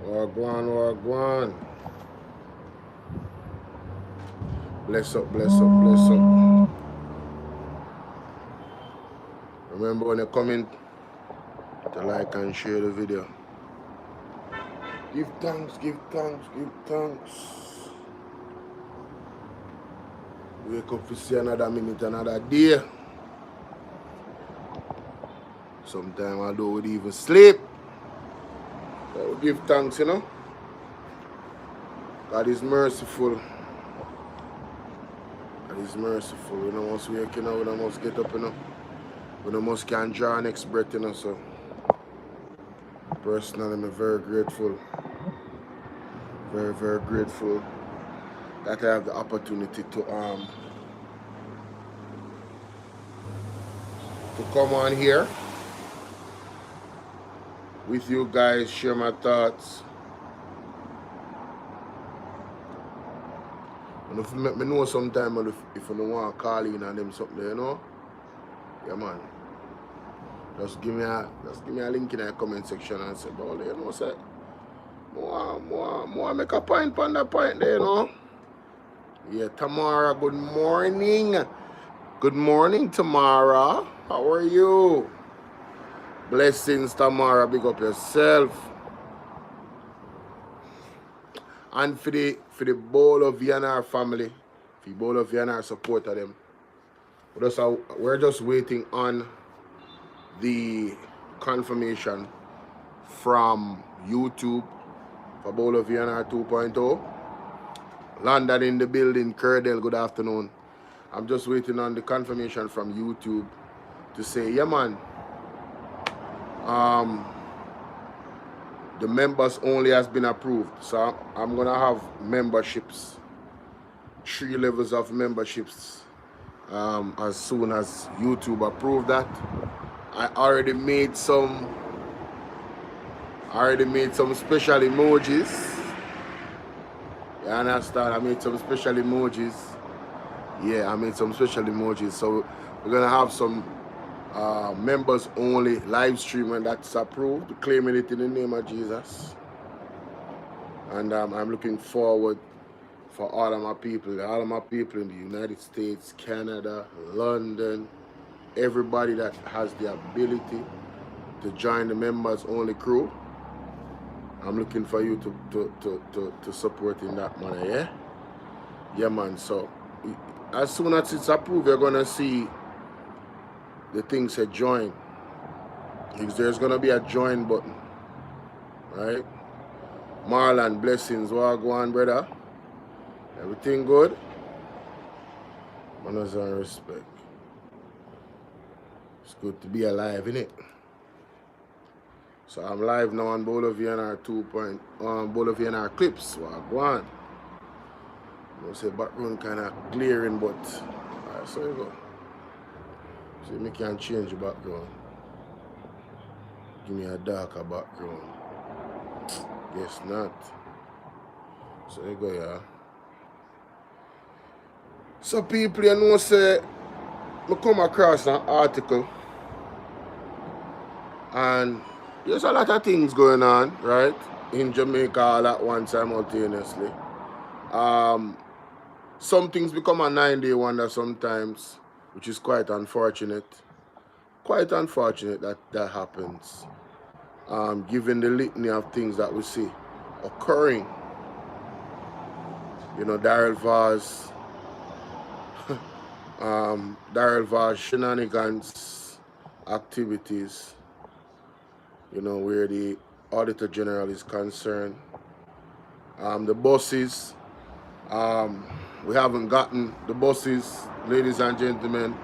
Wagwan. Bless up. Remember when you comment to like and share the video. Give thanks. Wake up to see another minute, another day. Sometimes I don't even sleep. So we give thanks, you know. God is merciful. We don't must wake, you know. We don't must get up, you know. We don't must can draw next breath, you know. So personally, I'm very grateful. Very grateful that I have the opportunity to come on here with you guys, share my thoughts. And if you make me know sometime if you don't want to call in and them something, you know? Yeah, man. Just give me a link in the comment section and say, Bolo, you know, say, more make a point on that point there, you know? Yeah, Tamara, good morning. Good morning, Tamara. How are you? Blessings, Tamara. Big up yourself. And for the Bolo VNR family, for the Bolo VNR supporter them, we're just waiting on the confirmation from YouTube for Bolo VNR 2.0. London in the building, Curdell, good afternoon. I'm just waiting on the confirmation from YouTube to say, yeah, man, the members only has been approved. So I'm going to have memberships, 3 levels of memberships as soon as YouTube approved that. I already made some special emojis. You understand? I made some special emojis. Yeah, I made some special emojis. So we're going to have some members only live stream when that's approved, claiming it in the name of Jesus. And I'm looking forward for all of my people in the United States, Canada, London, everybody that has the ability to join the members only crew. I'm looking for you to support in that manner, yeah? Yeah, man. So as soon as it's approved, you're gonna see the thing said join. There's gonna be a join button, right? Marlon, blessings, wagwan, brother. Everything good? Manners and respect. It's good to be alive, innit? So I'm live now on Bolo VNR 2. Bolo VNR clips, wagwan. I say background kind of glaring, but alright, so you go. See, me can change the background. Give me a darker background. Guess not. So you go, yeah. So people, you know, say, I come across an article and there's a lot of things going on, right? In Jamaica all at once simultaneously. Some things become a 9-day wonder sometimes, which is quite unfortunate. Quite unfortunate that happens. Given the litany of things that we see occurring. You know, Daryl Vaz shenanigans activities, you know, where the Auditor General is concerned. The buses, we haven't gotten the buses, ladies and gentlemen,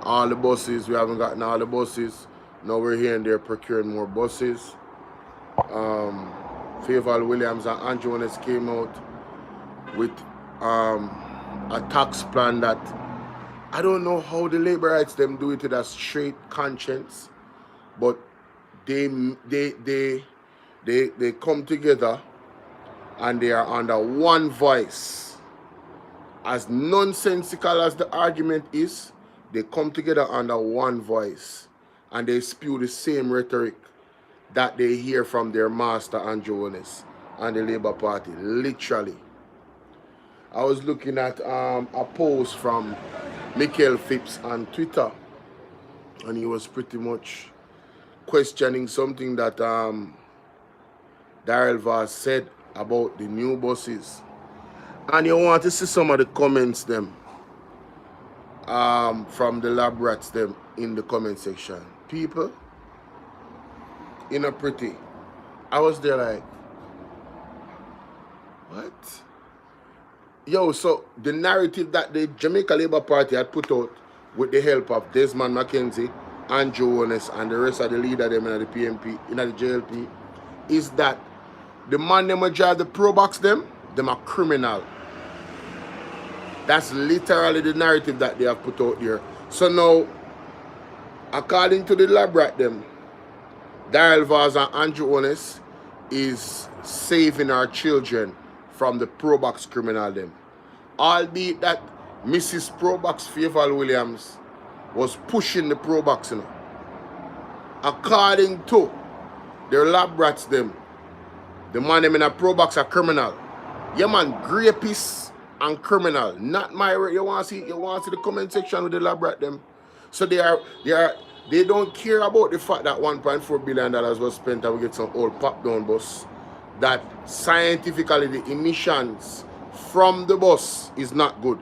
all the buses, we haven't gotten all the buses. Now we're here and they're procuring more buses. Faval Williams and Andrew Jones came out with a tax plan that I don't know how the labor rights them do it with a straight conscience, but they come together and they are under one voice. As nonsensical as the argument is, they come together under one voice and they spew the same rhetoric. that they hear from their master Andrew Honest and the Labour Party. Literally. I was looking at a post from Michael Phipps on Twitter, and he was pretty much questioning something that Darrell Vaz said about the new buses. And you want to see some of the comments them from the lab rats them in the comment section. People, in a pretty. I was there like, what? Yo, so the narrative that the Jamaica Labour Party had put out with the help of Desmond McKenzie, Andrew Honest, and the rest of the leader them in the PMP, in the JLP, is that the man them drive the pro box them are criminal. That's literally the narrative that they have put out there. So now, according to the lab rat them, Darrell Vaz and Andrew Honest is saving our children from the pro box criminal them. Albeit that Mrs. Pro Box Favour Williams was pushing the pro box, you know. According to their lab rats them, the man them in a pro box are criminal. Yeah man, rapist and criminal. Not my you want to see the comment section with the lab rat them. So they don't care about the fact that $1.4 billion was spent and we get some old pop down bus. That scientifically the emissions from the bus is not good.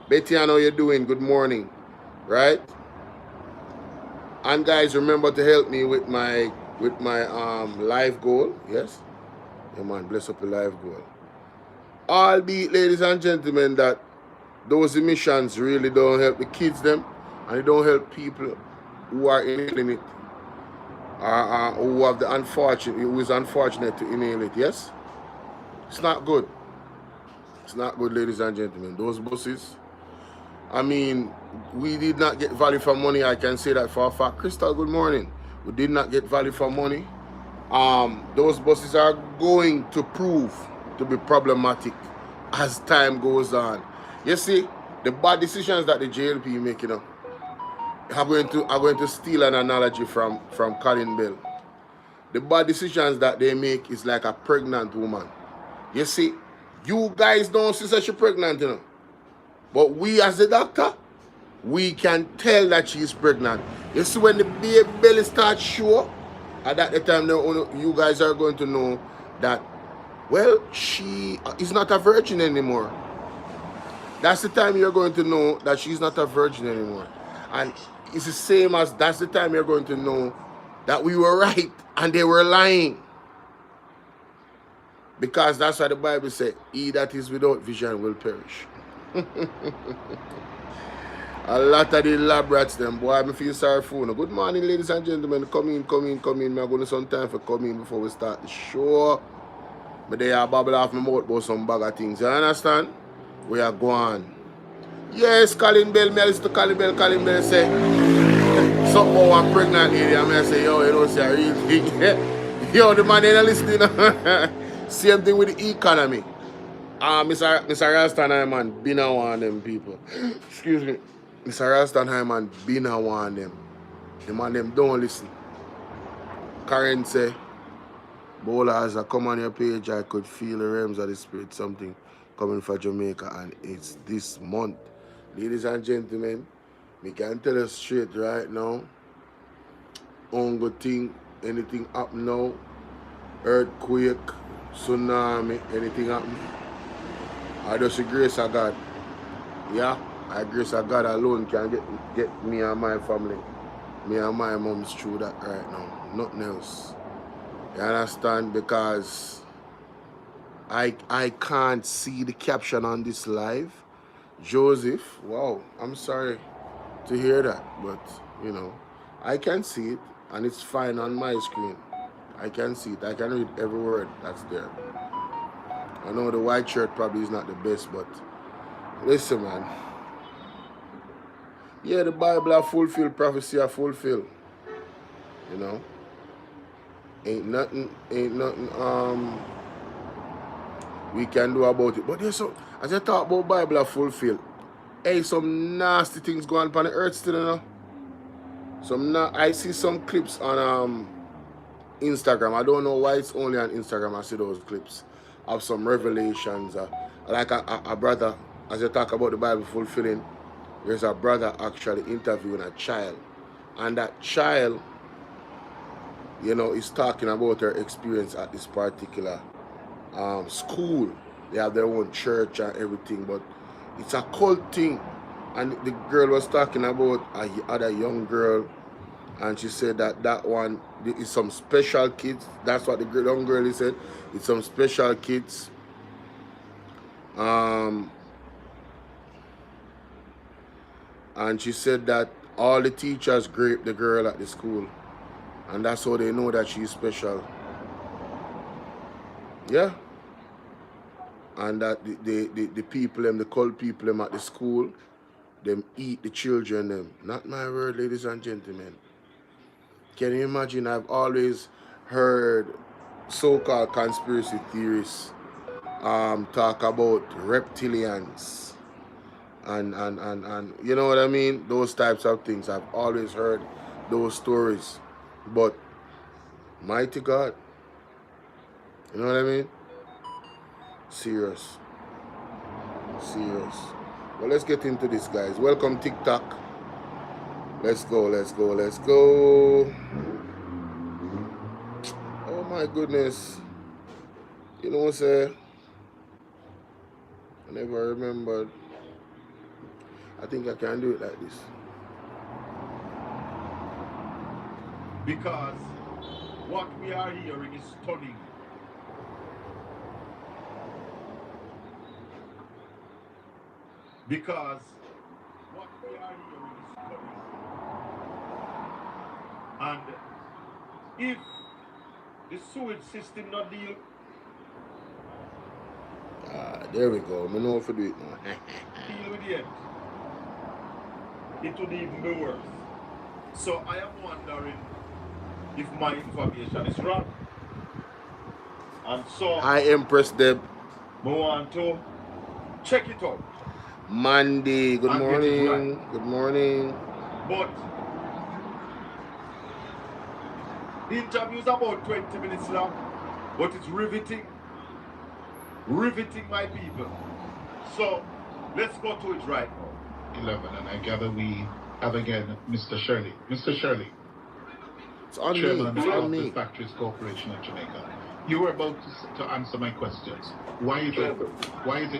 Betty, I know you're doing. Good morning. Right? And guys, remember to help me with my live goal. Yes? Yeah man, bless up the live goal. Albeit, ladies and gentlemen, that those emissions really don't help the kids them, and they don't help people who are inhaling it. Who have the who is unfortunate to inhale it, yes? It's not good. It's not good, ladies and gentlemen. Those buses, I mean, we did not get value for money. I can say that for a fact. Crystal, good morning. We did not get value for money. Those buses are going to prove to be problematic as time goes on. You see, the bad decisions that the JLP making up. I'm going to steal an analogy from Colin Bell. The bad decisions that they make is like a pregnant woman. You see, you guys don't see such a pregnant, you know. But we as the doctor, we can tell that she's pregnant. You see, when the baby belly starts show, at that time you guys are going to know that, well, she is not a virgin anymore. That's the time you're going to know that she's not a virgin anymore. And it's the same as that's the time you're going to know that we were right and they were lying. Because that's why the Bible said, he that is without vision will perish. A lot of the lab rats them, boy, I feel sorry for you. Good morning, ladies and gentlemen. Come in. I'm going to some time for coming before we start the show. But they are babble off my mouth about some bag of things. You understand? We are going. Yes, Colin Bell, me listen to Colin Bell. Colin Bell say something about one pregnant lady. And I say, yo, you don't say a real thing. Yo, the man ain't listening. Same thing with the economy. Mr. Ralston Hyman been a one of them people. Excuse me. Mr. Ralston Hyman been a one of them. The man them don't listen. Karen say, Bolo, as I come on your page, I could feel the realms of the spirit, something coming for Jamaica, and it's this month. Ladies and gentlemen, we can tell us straight right now. Ongo thing, anything up now, earthquake, tsunami, anything happen. I just the grace of God. Yeah, the grace of God alone can get me and my family, me and my moms through that right now. Nothing else. You understand? Because I can't see the caption on this live. Joseph, wow, I'm sorry to hear that, but you know, I can see it and it's fine on my screen. I can see it. I can read every word that's there. I know the white shirt probably is not the best, but listen, man. Yeah, the Bible are fulfilled, prophecy are fulfilled. You know? Ain't nothing we can do about it. But there's so, as I talk about Bible are fulfilled, hey, some nasty things going on the earth still, you know? I see some clips on Instagram. I don't know why it's only on Instagram. I see those clips of some revelations. Like a brother, as you talk about the Bible fulfilling, there's a brother actually interviewing a child, and that child, you know, is talking about her experience at this particular school. They have their own church and everything, but it's a cult thing. And the girl was talking about a other young girl, and she said that one is some special kids. That's what the young girl said. It's some special kids. And she said that all the teachers grape the girl at the school, and that's how they know that she's special. Yeah. And that the people, the cult people at the school, them eat the children, them. Not my word, ladies and gentlemen. Can you imagine? I've always heard so-called conspiracy theorists talk about reptilians and you know what I mean? Those types of things. I've always heard those stories. But mighty God, you know what I mean? Serious. Well, let's get into this, guys. Welcome, TikTok. Let's go. Oh my goodness. You know what I'm saying? I never remembered. I think I can do it like this. Because what we are hearing is stunning. Because what we are hearing is stunning. And if the sewage system not deal, there we go. I know if I do it now. deal with it, it would even be worse. So I am wondering if my information is wrong. And so I Empress Deb. I want to check it out. Mandy, good morning. Right. Good morning. But the interview is about 20 minutes long, but it's riveting. Riveting, my people. So let's go to it right now. 11, and I gather we have again Mr. Shirley. Mr. Shirley, it's on Chairman me. It's on of me. the Factories Corporation of Jamaica. You were about to answer my questions. Why is it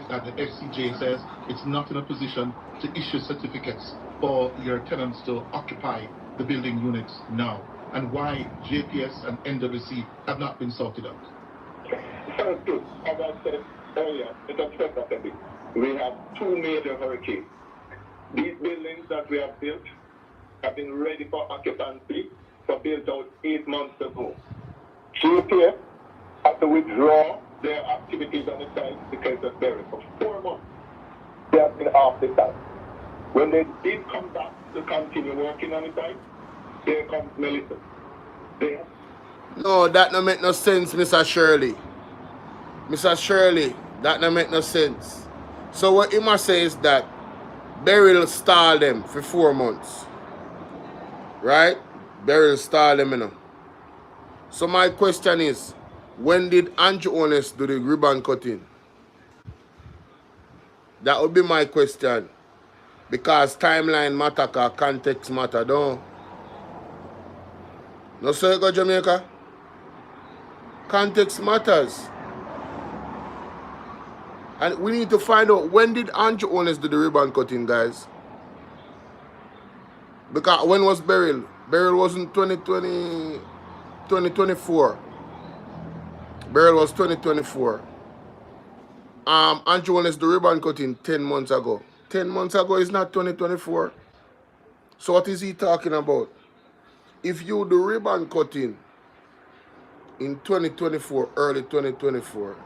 that the FCJ says it's not in a position to issue certificates for your tenants to occupy the building units now? And why JPS and NWC have not been sorted out? First, as I said earlier, we have two major hurricanes. These buildings that we have built have been ready for occupancy, for built out 8 months ago. JPS had to withdraw their activities on the site because of burial for 4 months. They have been off the site. When they did come back to continue working on the site, there comes Melissa. No, that don't make no sense, Mr. Shirley. Mr. Shirley, that don't make no sense. So what he must say is that Beryl stalled them for 4 months. Right? Beryl stalled them, you know. So my question is, when did Andrew Honest do the ribbon cutting? That would be my question. Because timeline matter, context matter, don't. No, sir, you go Jamaica. Context matters. And we need to find out, when did Andrew Honest do the ribbon cutting, guys? Because when was Beryl? Beryl was in 2024. Beryl was 2024. Andrew Honest the ribbon cutting 10 months ago. 10 months ago is not 2024. So what is he talking about? If you do ribbon cutting in 2024, early 2024,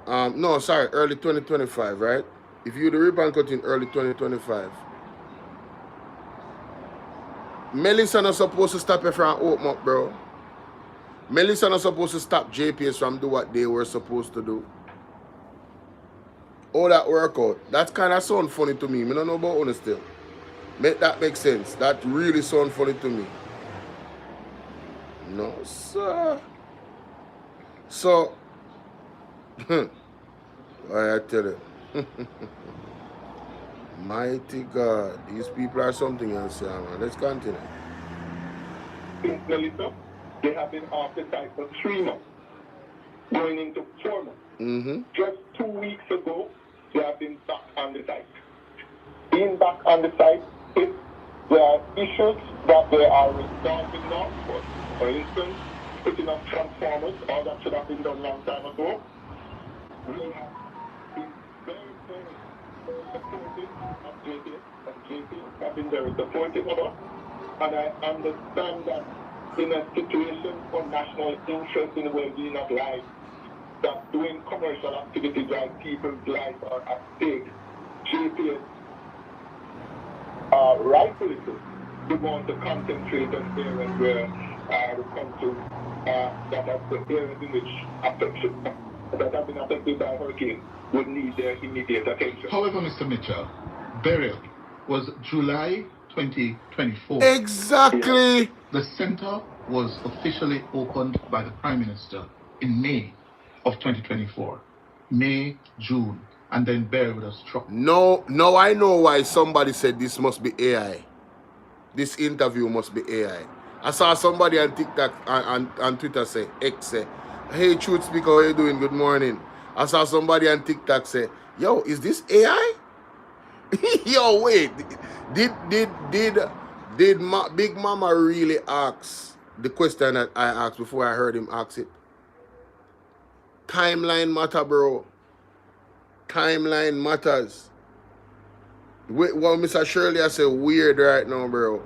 early 2025, right? If you do ribbon cutting early 2025, Melissa not supposed to stop it from open up, bro. Melissa not supposed to stop JPS from do what they were supposed to do. All that work out. That kind of sound funny to me. I don't know about honest still. Make that make sense? That really sound funny to me. No, sir. So, I tell you, mighty God, these people are something else, yeah, man. Let's continue. Melissa, they have been off the site for 3 months, going into 4 months. Mm-hmm. Just 2 weeks ago, they have been back on the site. Being back on the site, if there are issues that they are resolving now, for instance, putting up transformers, all that should have been done a long time ago, we have been very, very supportive of JP, and JP have been very supportive of us. And I understand that in a situation for national interest in the well-being of life, that doing commercial activities like people's lives are at stake, JP rightfully so, we want to concentrate on areas where the country that are the areas in which that have been affected by hurricane would need their immediate attention. However, Mr. Mitchell, burial was July 2024. Exactly. The center was officially opened by the Prime Minister in May of 2024. May, June, and then burial was struck. No, I know why somebody said this must be AI. This interview must be AI. I saw somebody on TikTok on Twitter say, X say, hey, Truth Speaker, how you doing? Good morning. I saw somebody on TikTok say, yo, is this AI? Yo, wait. Did Big Mama really ask the question that I asked before I heard him ask it? Timeline matter, bro. Timeline matters. Well, Mr. Shirley, I say weird right now, bro.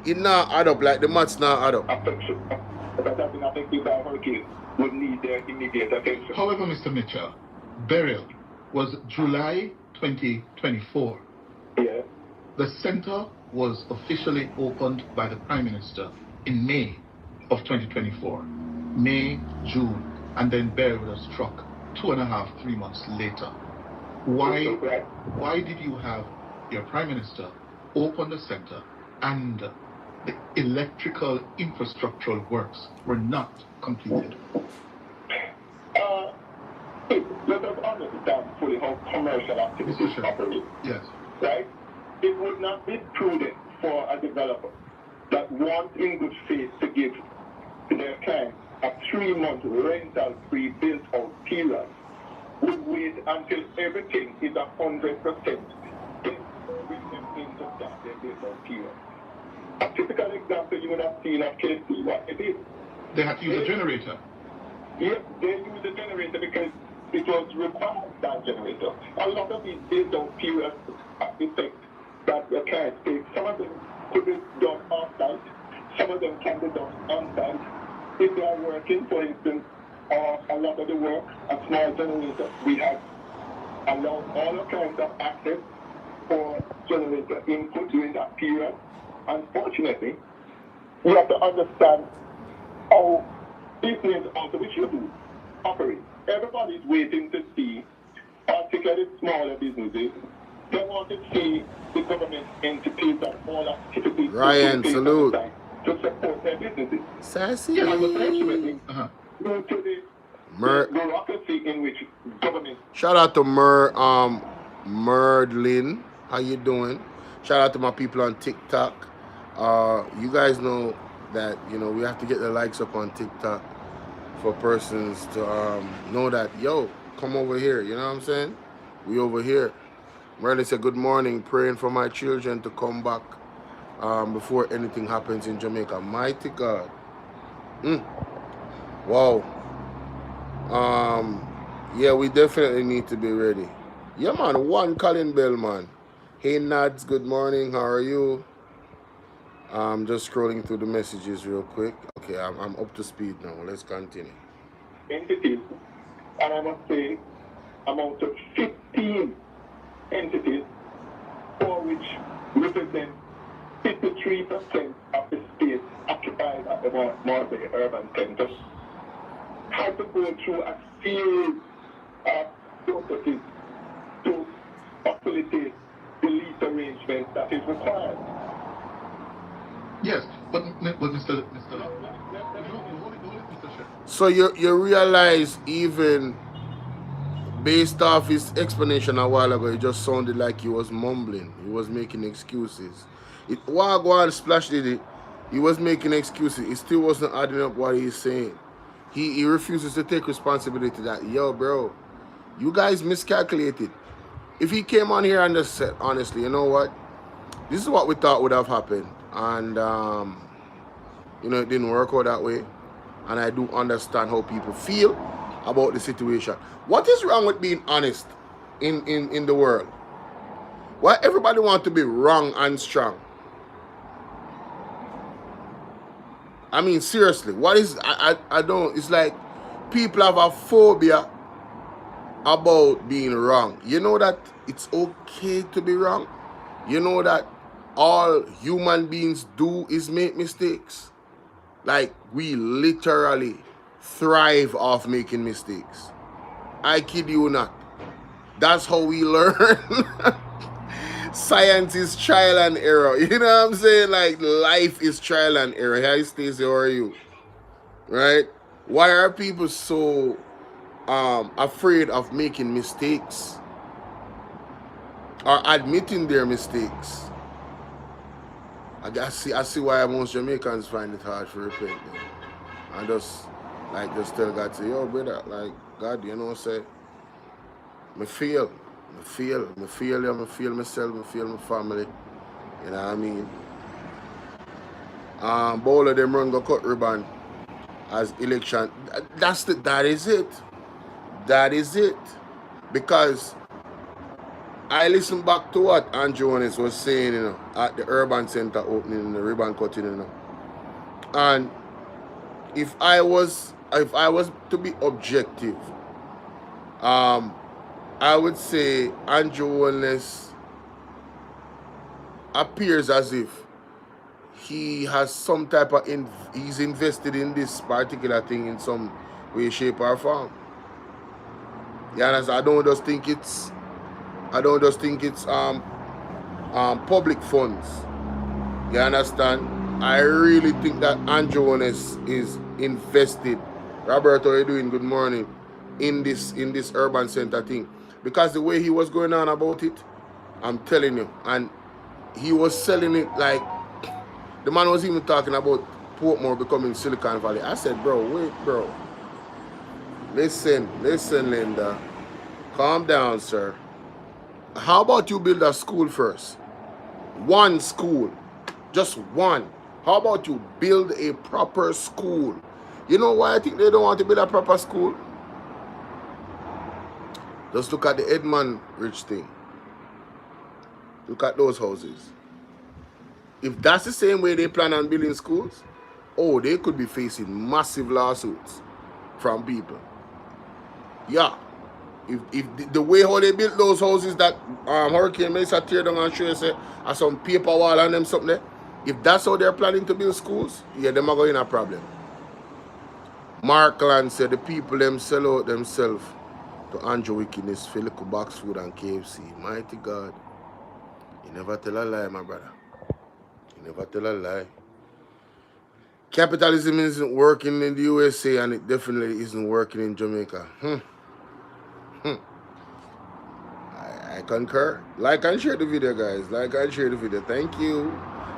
It not add up, like the maths not add up. Affection that have been affected by hurricane would need their immediate attention. However, Mr. Mitchell, burial was July 2024. Yeah. The center was officially opened by the Prime Minister in May of 2024. May, June, and then burial was struck 2.5-3 months later. Why did you have your Prime Minister open the center and the electrical infrastructural works were not completed? Let us understand fully how commercial activities operate. Yes. Right? It would not be prudent for a developer that wants in good faith to give to their clients a 3-month rental-free built-out period would wait until everything is 100%, then bring them in to start their built-out period. A typical example you would have seen at KC, what it is. They had to use a generator. Yes, they used a generator because it was required that generator. A lot of these built-out periods effect that the clients take. Some of them could be done off-site, some of them can be done on-site. If they are working, for instance, a lot of the work, a small generator, we have allowed all the clients of access for generator input during that period. Unfortunately, you have to understand how business also, which you do, operate. Everybody's waiting to see, particularly smaller businesses, they want to see the government entities and all activities Ryan, salute. to support their businesses. Sassy. Unfortunately, due to the bureaucracy in which government. Shout out to Merdlin. How you doing? Shout out to my people on TikTok. You guys know that, you know, we have to get the likes up on TikTok for persons to know that, yo, come over here. You know what I'm saying? We over here. Merlin said, good morning, praying for my children to come back before anything happens in Jamaica. Mighty God. Wow. Yeah, we definitely need to be ready. Yeah, man, one Colin Bell, man. Hey, Nads, good morning. How are you? I'm just scrolling through the messages real quick. Okay, I'm up to speed now. Let's continue. Entities, and I must say, amount of 15 entities, for which represent 53% of the space occupied at the Marseille Urban Center, had to go through a series of processes to facilitate the lease arrangement that is required. Yes, but Mr. Hold it, Mr. Sheriff. So you realize, even based off his explanation a while ago, it just sounded like he was mumbling. He was making excuses. While Guan Splash did it, he was making excuses. It still wasn't adding up what he's saying. He refuses to take responsibility that, yo, bro, you guys miscalculated. If he came on here and just said, honestly, you know what? This is what we thought would have happened. And, you know, it didn't work out that way. And I do understand how people feel about the situation. What is wrong with being honest in the world? Why everybody wants to be wrong and strong? I mean, seriously, what is, I don't, it's like people have a phobia about being wrong. You know that it's okay to be wrong? You know that all human beings do is make mistakes? Like, we literally thrive off making mistakes. I kid you not. That's how we learn. Science is trial and error. You know what I'm saying? Like, life is trial and error. Hi, Stacey, how are you? Right? Why are people so afraid of making mistakes or admitting their mistakes? I see why most Jamaicans find it hard to repent. And just tell God, say, yo, brother, like, God, you know, say, I feel myself, I feel my family. You know what I mean? Bolo, them run go cut ribbon as election. That is it. That is it. Because I listened back to what Andrew Jones was saying, you know, at the urban center opening, the ribbon cutting, you know. And if I was to be objective, I would say Andrew Jones appears as if he has some type of he's invested in this particular thing in some way, shape, or form. You understand? I don't just think it's public funds. You understand? I really think that Andrew Jones is invested. Roberto, how are you doing? Good morning. In this urban center thing. Because the way he was going on about it, I'm telling you, and he was selling it like, the man was even talking about Portmore becoming Silicon Valley. I said, bro, wait, bro. Listen, Linda. Calm down, sir. How about you build a school first? One school. Just one. How about you build a proper school? You know why I think they don't want to build a proper school? Just look at the Edmund Rich thing. Look at those houses. If that's the same way they plan on building schools, oh, they could be facing massive lawsuits from people. Yeah. If the way how they built those houses that Hurricane Mesa tear down and show you say are some paper wall and them something there, if that's how they're planning to build schools, yeah, them are going to have a problem. Markland said the people them sell out themselves to Andrew wickedness, Philip box food and KFC. Mighty God. You never tell a lie, my brother. You never tell a lie. Capitalism isn't working in the USA, and it definitely isn't working in Jamaica. I concur. Like and share the video, guys. Like and share the video. Thank you.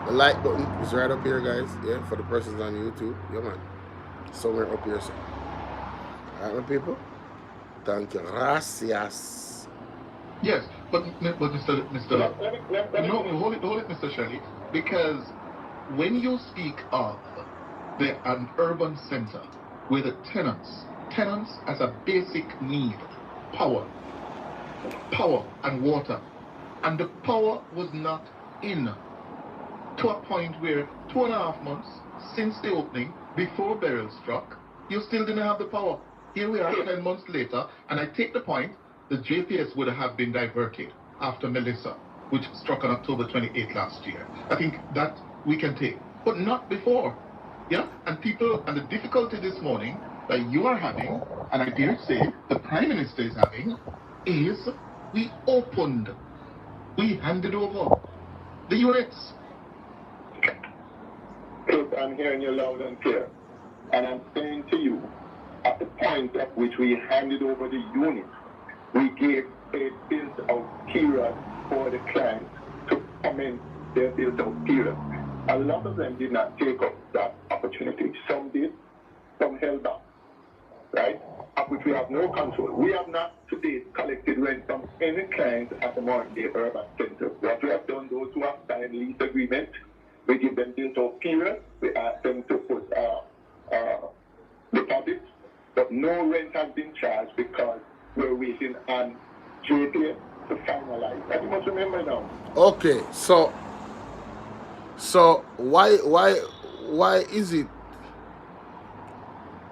The like button is right up here, guys. Yeah, for the persons on YouTube. Yeah, man. Somewhere up here, sir. Alright, my people. Thank you. Gracias. Yes, but Mr. No, hold it, Mr. Shelley, because when you speak of an urban center where the tenants as a basic need, power and water, and the power was not in to a point where 2.5 months since the opening, before burial struck, you still didn't have the power. Here we are 10 months later, and I take the point, the JPS would have been diverted after Melissa, which struck on October 28th last year. I think that we can take, but not before. Yeah, and the difficulty this morning that you are having, and I dare say the Prime Minister is having, is we handed over the units. Chris, I'm hearing you loud and clear. And I'm saying to you, at the point at which we handed over the unit, we gave a built-out period for the clients to commence their built-out period. A lot of them did not take up that opportunity. Some did, some held back, right? Of which we have no control. We have not to date collected rent from any clients at the modern day urban center. What we have done, those who have signed lease agreement, we give them built-out period. We ask them to put deposits, but no rent has been charged because we're waiting on JPS to finalize. And you must remember now. Okay, so why is it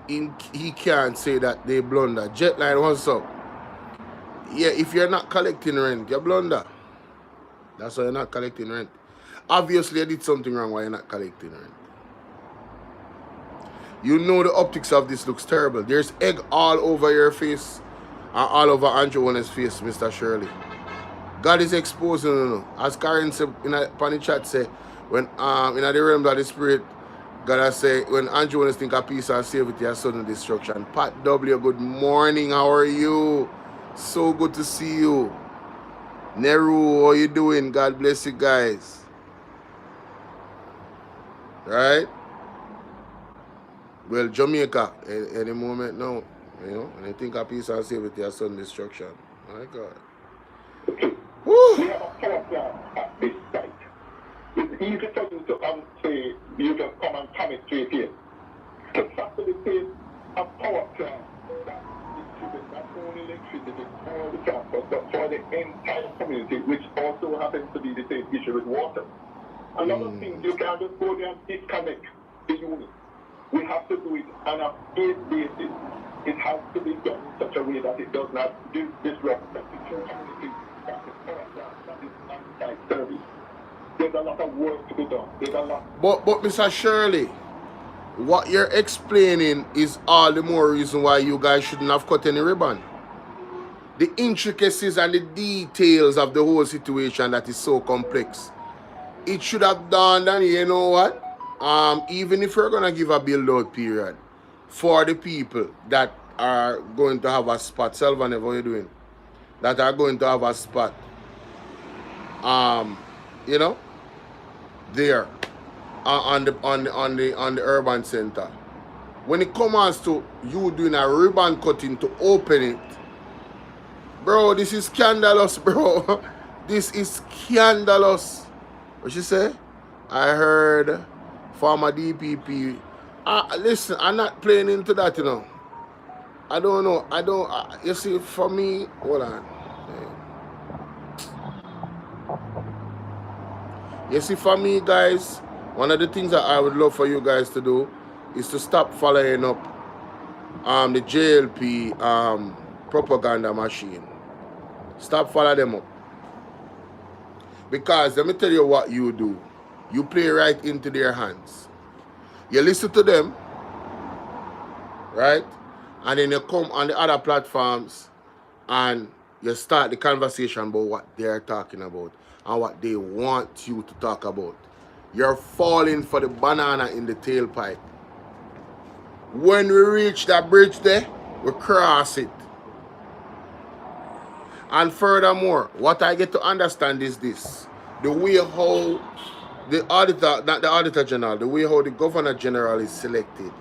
he can't say that they blunder? Jetline, what's up? Yeah, if you're not collecting rent, you blunder. That's why you're not collecting rent. Obviously, you did something wrong. Why you're not collecting rent? You know the optics of this looks terrible. There's egg all over your face and all over Andrew Warner's face, Mr. Shirley. God is exposing you. As Karen said in the chat, say when in the realm of the spirit, God has say when Andrew Warner think of peace and safety and sudden destruction. Pat W, good morning. How are you? So good to see you. Neru, how you doing? God bless you guys. Right? Well, Jamaica, any moment now, you know, and I think of peace and safety and sudden destruction. My God. Woo! We have a power plant at this site. It's easy for you to say you can come and commit JPS. To facilitate a power plant that distributes not only electricity for the campus, but for the entire community, which also happens to be the same issue with water. A lot of things, you can't just go there and disconnect the unit. We have to do it on a phase basis. It has to be done in such a way that it does not disrupt the community. Service. There's a lot of work to be done. There's a lot. But Mr. Shirley, what you're explaining is all the more reason why you guys shouldn't have cut any ribbon. The intricacies and the details of the whole situation that is so complex. It should have done, and you know what? Even if you're gonna give a build-out period for the people that are going to have a spot, Selvan, what are you doing? That are going to have a spot. You know, there on the urban center. When it comes to you doing a ribbon cutting to open it, bro, this is scandalous, bro. This is scandalous. What you say? I heard former DPP. Listen, I'm not playing into that, you know. I don't know. You see, for me, hold on. You see, for me, guys, one of the things that I would love for you guys to do is to stop following up the JLP propaganda machine. Stop following them up. Because let me tell you what you do. You play right into their hands. You listen to them, right? And then you come on the other platforms and you start the conversation about what they're talking about and what they want you to talk about. You're falling for the banana in the tailpipe. When we reach that bridge there, we cross it. And furthermore, what I get to understand is this. The way how the auditor, not the auditor general, the way how the governor general is selected.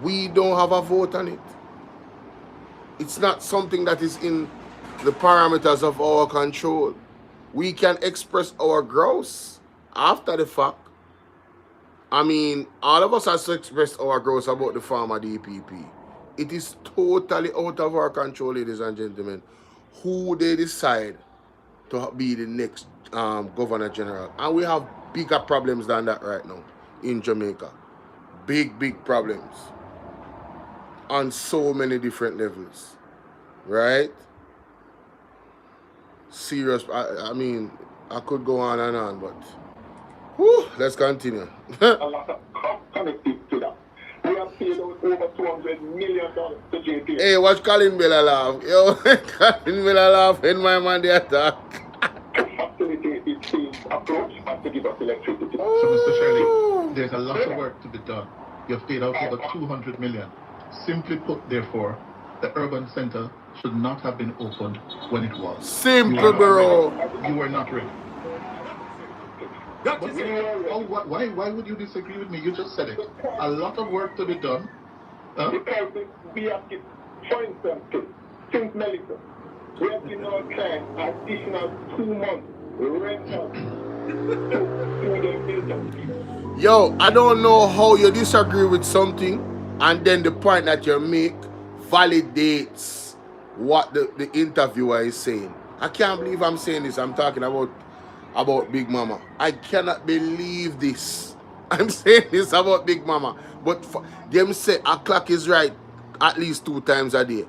We don't have a vote on it. It's not something that is in the parameters of our control. We can express our grouse after the fact. I mean, all of us have to express our grouse about the former DPP. It is totally out of our control, ladies and gentlemen, who they decide to be the next governor general. And we have bigger problems than that right now in Jamaica. Big problems. On so many different levels. Right? Serious. I mean, I could go on and on, but whew, let's continue. A lot of connected to that. We have paid out over $200 million to JPS. Hey, watch Colin Bella laugh. Yo, Colin Bella laugh when my man they attack. To facilitate this change approach. give us electricity. So, Mr. Shirley, there's a lot of work to be done. You've paid out over 200 million. Simply put, therefore, the urban center should not have been opened when it was. Simple, bro. You were not ready. That But is it. why would you disagree with me? You just said it. A lot of work to be done. Huh? Because we have to, for instance, since Melissa, we have given our clients additional 2 months rental to their building. Yo, I don't know how you disagree with something and then the point that you make validates what the interviewer is saying. I can't believe I'm saying this. I'm talking about Big Mama. I cannot believe this. I'm saying this about Big Mama. But them say a clock is right at least 2 times a day.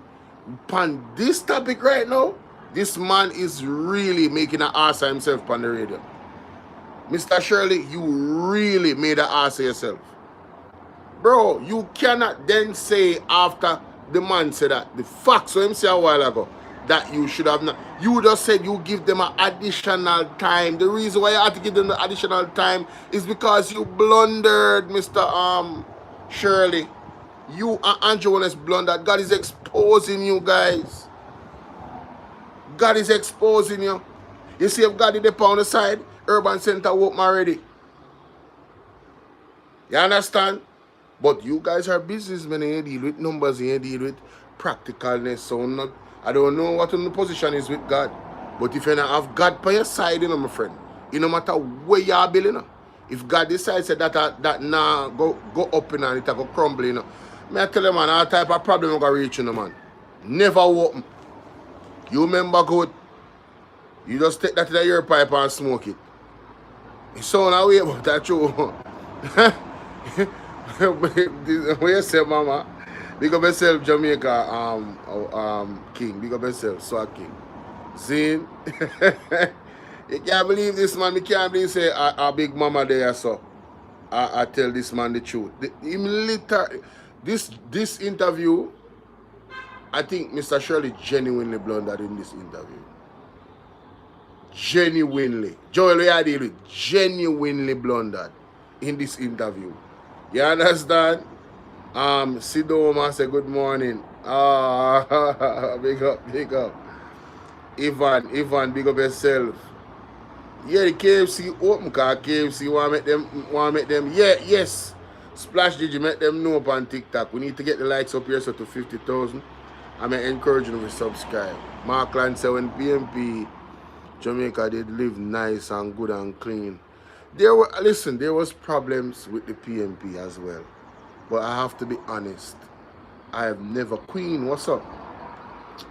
On this topic right now, this man is really making an ass of himself on the radio. Mr. Shirley, you really made an ass of yourself. Bro, you cannot then say after the man said that, the facts so him say a while ago, that you should have not. You just said you give them an additional time. The reason why you have to give them the additional time is because you blundered, Mr. Shirley. You and Andrew has blundered. God is exposing you guys. God is exposing you. You see if God is up on the side, urban center open already. You understand? But you guys are businessmen and you deal with numbers and you deal with practicalness. So not, I don't know what the position is with God. But if you don't have God by your side, you know, my friend, it no matter where you are building, if God decides that nah go up and it go crumble, you know. May I tell you, man, all type of problem I'm going to reach you, man. Never open. You remember good. You just take that to the ear pipe and smoke it. It sound away, but that's true. What you say, mama? Big up yourself, Jamaica king. Big up yourself, Swag king. See? You can't believe this, man. You can't believe say a big mama there, so I tell this man the truth. This interview, I think Mr. Shirley genuinely blundered in this interview. Genuinely. Joel, we are dealing with genuinely blundered in this interview. You understand? Sidoma say good morning. Big up. Ivan, big up yourself. Yeah, the KFC open because KFC want make them. Yes. Splash did you make them know up on TikTok? We need to get the likes up here so to 50,000. I'm encouraging them to subscribe. Markland said when PMP Jamaica did live nice and good and clean. There was problems with the PMP as well. But I have to be honest. I have never, Queen, what's up?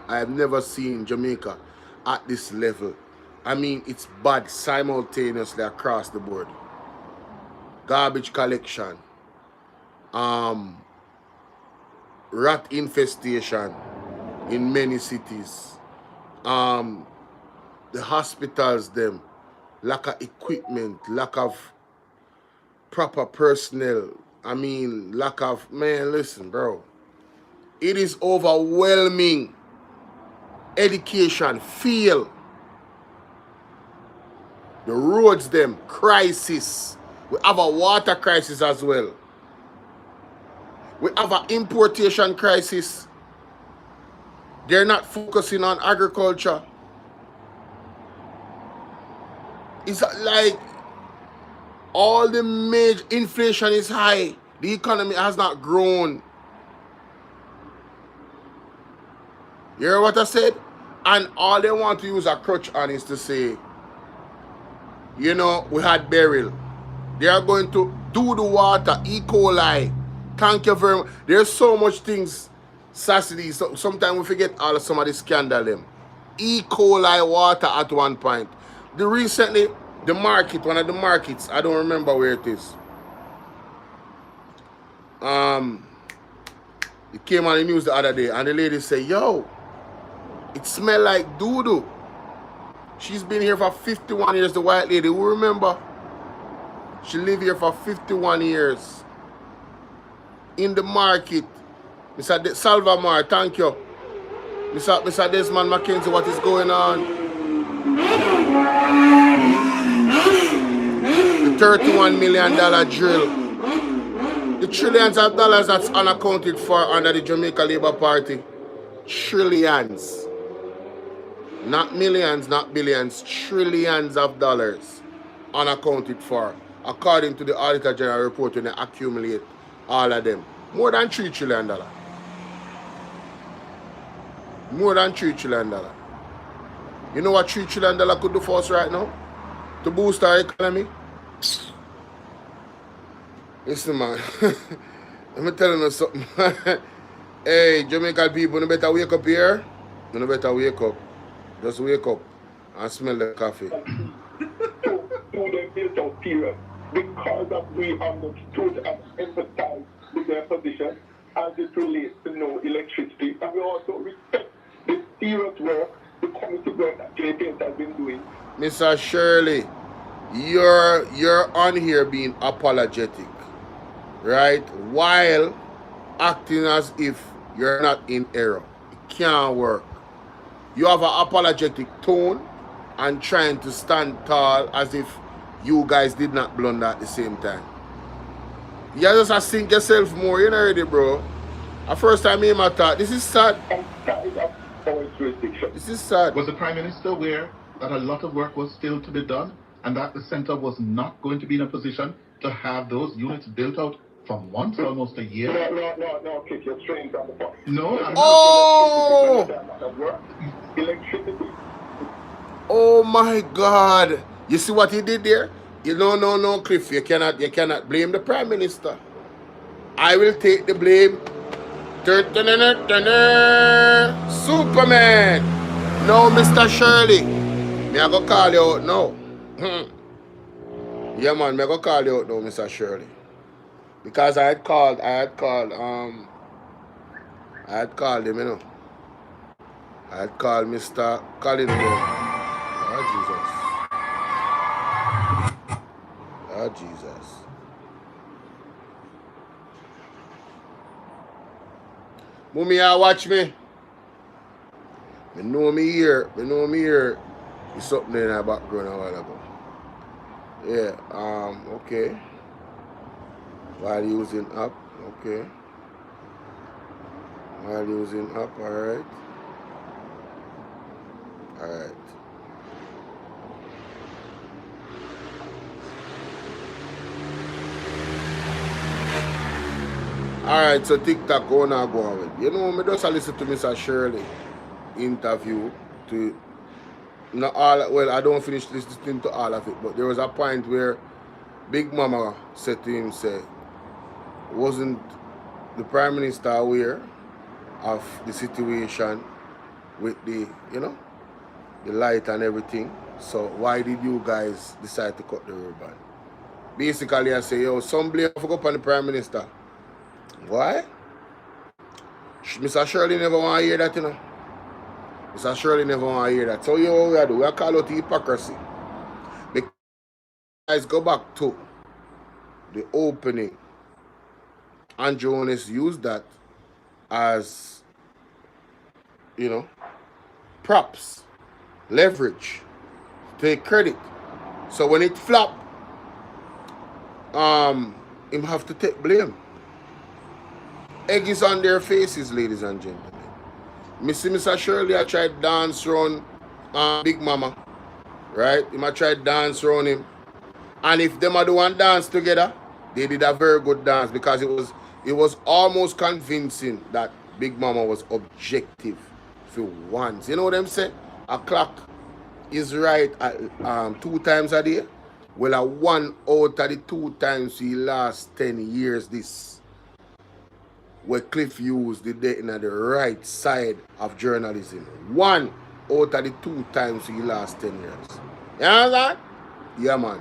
I have never seen Jamaica at this level. I mean, it's bad simultaneously across the board. Garbage collection. Rat infestation in many cities. The hospitals, them. Lack of equipment, lack of proper personnel. I mean, lack of, man, listen, bro. It is overwhelming. Education, fail. The roads, them, crisis. We have a water crisis as well. We have an importation crisis. They're not focusing on agriculture. It's like all the major inflation is high. The economy has not grown. You hear what I said? And all they want to use a crutch on is to say, you know, we had burial. They are going to do the water, E. coli. Thank you very much. There's so much things, Sassy. So, sometimes we forget all of some of the scandal them. E. coli water at one point. Recently, the market, one of the markets, I don't remember where it is. It came on the news the other day, and the lady said, yo, it smell like doo-doo. She's been here for 51 years, the white lady. Who remember? She lived here for 51 years. In the market. Mr. Salvamar, thank you. Mr. Desmond Mackenzie, what is going on? $31 million drill. The trillions of dollars that's unaccounted for under the Jamaica Labour Party. Trillions. Not millions, not billions. Trillions of dollars unaccounted for. According to the Auditor General report, when they accumulate all of them. More than $3 trillion. More than $3 trillion. You know what $3 trillion could do for us right now? To boost our economy? Listen, man. Let me tell you something. Hey, Jamaican people, you better wake up here. You better wake up. Just wake up and smell the coffee. To the built-out period, because of we understood and empathized with their position as it relates to no electricity, and we also respect the serious work, the committee work that JPS has been doing. Mr. Shirley, you're on here being apologetic, right? While acting as if you're not in error. It can't work. You have an apologetic tone and trying to stand tall as if you guys did not blunder at the same time. You just have to think yourself more, you know already, bro. The first time me my thought, this is sad. This is sad. Was the Prime Minister aware that a lot of work was still to be done and that the centre was not going to be in a position to have those units built out for months, almost a year? No, kick your strings on the point. No, I'm Electricity. Oh my God. You see what he did there? You no, Cliff. You cannot blame the Prime Minister. I will take the blame. Superman. No, Mr. Shirley. Me I go call you out now. Yeah, man, me I go call you out now, Mr. Shirley. Because I had called him, you know. I had called Mr. Collins. Oh, Jesus. Oh, Jesus. Mummy, watch me. Me know me here. There's something in the background a while ago. Yeah, okay. While using up, okay. While using up, alright. Alright. Alright, so TikTok go on with. You know, me just listen to Mr. Shirley interview to not all, well, I don't finish listening to all of it, but there was a point where Big Mama said to him, say, wasn't the Prime Minister aware of the situation with the, you know, the light and everything? So why did you guys decide to cut the ribbon? Basically, I say, yo, some blame for go upon the Prime Minister. Why? Mr. Shirley never want to hear that, you know. Mr. Shirley never want to hear that. So, you know what we do? We call out the hypocrisy. Because guys go back to the opening. And Jonas used that as, you know, props, leverage, take credit. So when it flop, him have to take blame. Egg is on their faces, ladies and gentlemen. Mr. Shirley, I tried dance around Big Mama, right? I tried dance around him. And if them are the one dance together, they did a very good dance because it was almost convincing that Big Mama was objective for once. You know what I'm saying? A clock is right at 2 times a day. Well, a 1 out of the 2 times he last 10 years this. Where Cliff used the day in the right side of journalism. 1 out of the 2 times he last 10 years. You understand? Yeah, man.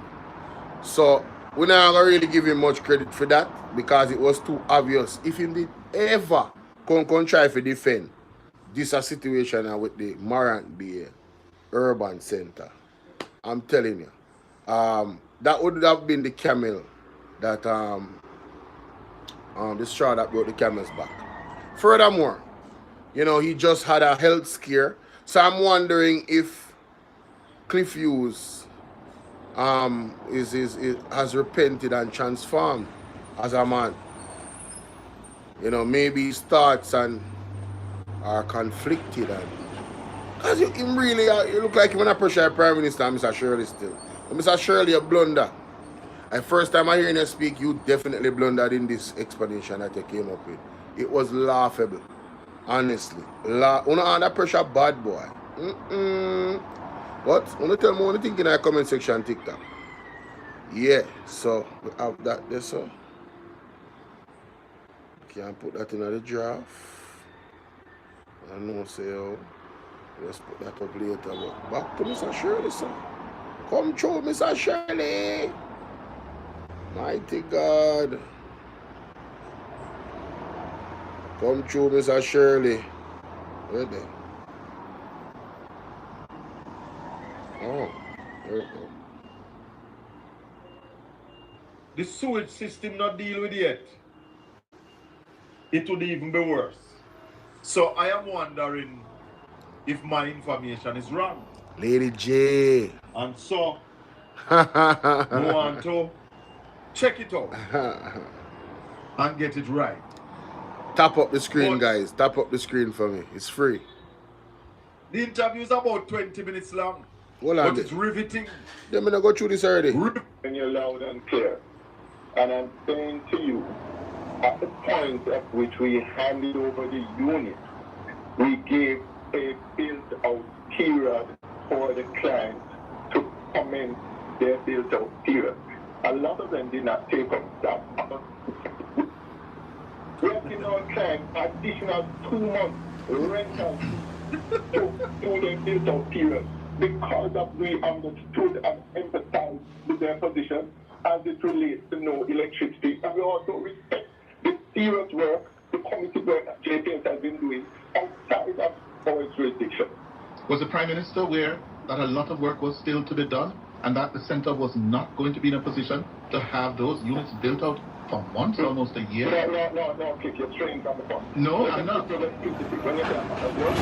So, we're not going to really give him much credit for that because it was too obvious. If he did ever come try to defend this a situation with the Morant Bay Urban Center, I'm telling you, that would have been the camel that the straw that brought the camel's back. Furthermore, you know, he just had a health scare. So I'm wondering if Cliff Hughes has repented and transformed as a man. You know, maybe his thoughts and are conflicted, and because him really you look like him when I pressure Prime Minister Mr. Shirley still. But Mr. Shirley, you blunder. And first time I hear you speak, you definitely blundered in this explanation that you came up with. It was laughable. Honestly. Under pressure bad boy. What? Want to tell me what you think in the comment section TikTok? Yeah, so we have that there, so. Can't put that in the draft. I know, say, oh, let's put that up later. But back to Mr. Shirley, sir. Come through, Mr. Shirley. Mighty God. Come through, Mr. Shirley. Where there? Oh, there we go. The sewage system not deal with it. It would even be worse. So I am wondering if my information is wrong. Lady J. And so, I want to check it out and get it right. Tap up the screen, guys. Tap up the screen for me. It's free. The interview is about 20 minutes long. Hold on. But it's riveting. Let me not go through this already. And you're loud and clear. And I'm saying to you, at the point at which we handed over the unit, we gave a built-out period for the client to commence their built-out period. A lot of them did not take up that. We have given our client additional 2 months rental to their built-out period because of we understood and empathized with their position as it relates to no electricity. And we also respect the serious work, the committee work that JPS has been doing outside of our jurisdiction. Was the Prime Minister aware that a lot of work was still to be done and that the centre was not going to be in a position to have those units built out for months, almost a year? No, Cliff, you're straying from the point. No, I'm not. When you say a lot of work,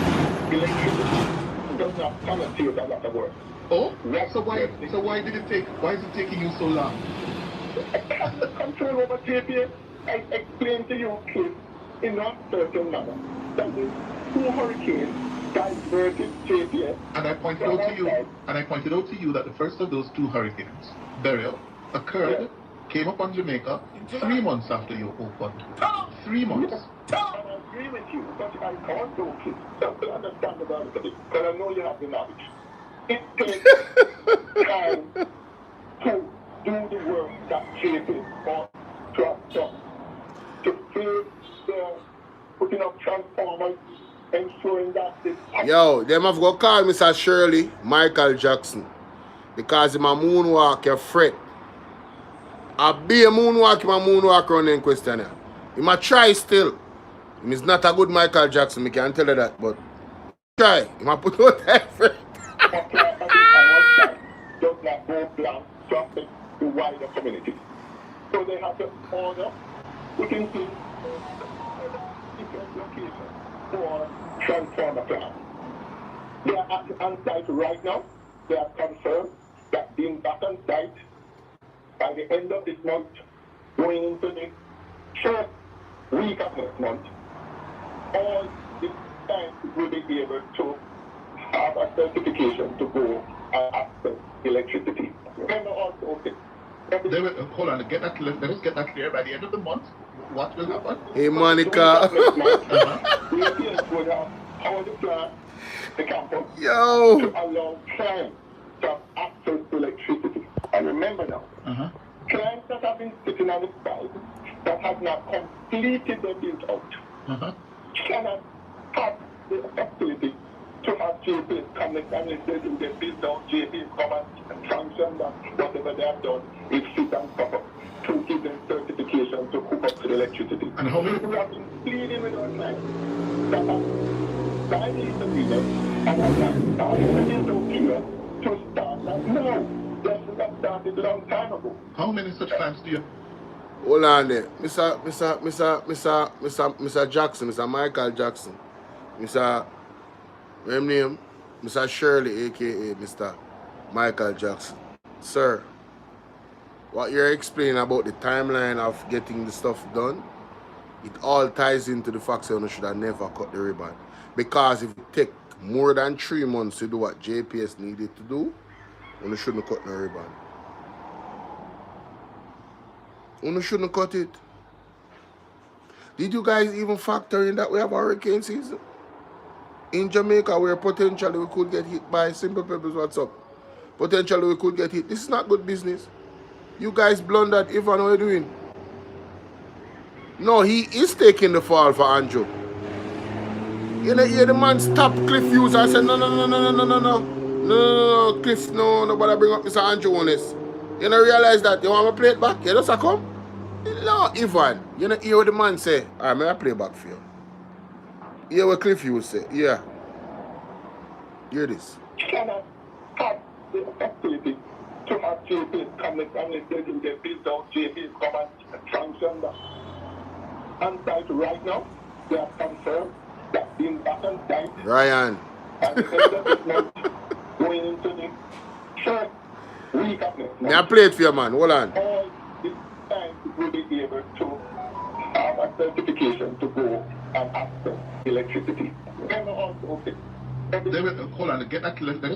electricity does not constitute a lot of work. Oh, so why did it take? Why is it taking you so long? Control over JPS. I explained to you, Cliff, in a certain manner, that the 2 hurricanes diverted JPS. And I pointed out to you, that the first of those 2 hurricanes, Burial, occurred, came upon Jamaica 3 months after you opened. 3 months. I agree with you, but I can't do it. Just to understand about it, because I know you have the knowledge. It takes time to do the work that JPS or to fill the putting up transformers, ensuring that this. Yo, them have got call Mr. Shirley Michael Jackson because him a moonwalk a fret. A be a moonwalk around in question here. He might try still. He is not a good Michael Jackson, I can tell you that, but try. He might put out effort. Does not go blank to affect the wider community. So they have to order, we can see different locations for transformer plants. They are on site right now. They have confirmed that being back on site by the end of this month, going into the first week of next month, all the sites will be able to have a certification to go and access electricity. Remember also, okay. Hold on, let us get that clear. By the end of the month, what will happen? Hey, Monica. JPS would have power the plant, the campus, Yo. to allow clients to have access to electricity. And remember now, clients that have been sitting on the side that have not completed their build out cannot have the facility to have JPS connect unless they do their build out, JPS come and sanction that whatever they have done is fit and proper to give them certification to hook up to the electricity. And how many? We have been pleading with our clients that have signed these agreements and have not started the build out period to start that now. They should have started a long time ago. How many such plans do you? Hold on there. Mr. Jackson, Mr. Michael Jackson. Mr. What's name? Mr. Shirley, aka Mr. Michael Jackson. Sir, what you're explaining about the timeline of getting the stuff done, it all ties into the fact that you should have never cut the ribbon. Because if it take more than 3 months to do what JPS needed to do, you shouldn't cut the ribbon. You shouldn't cut it. Did you guys even factor in that we have a hurricane season? In Jamaica, where potentially we could get hit by Simple Peppers, what's up? Potentially we could get hit. This is not good business. You guys blundered. Ivan, what are you doing? No, he is taking the fall for Andrew. You know, the man stopped Cliff Hughes and said, no, Cliff, no, nobody bring up Mr. Andrew on this. You know, realize that. You want me to play it back? You just come? No, Ivan. You know, hear what the man say. All right, may I play back for you? Hear what Cliff Hughes say. Yeah. Hear this. Cannot have the facility to have JP's come unless they do their build out JP's come and sanction that. On site right now, they have confirmed that being back on site. Ryan. And the end of this month, going into the first week of next month. May I play it for you, man? Hold on. All this time will be able to have a certification to go and access electricity. Then also, okay. Hold on, let us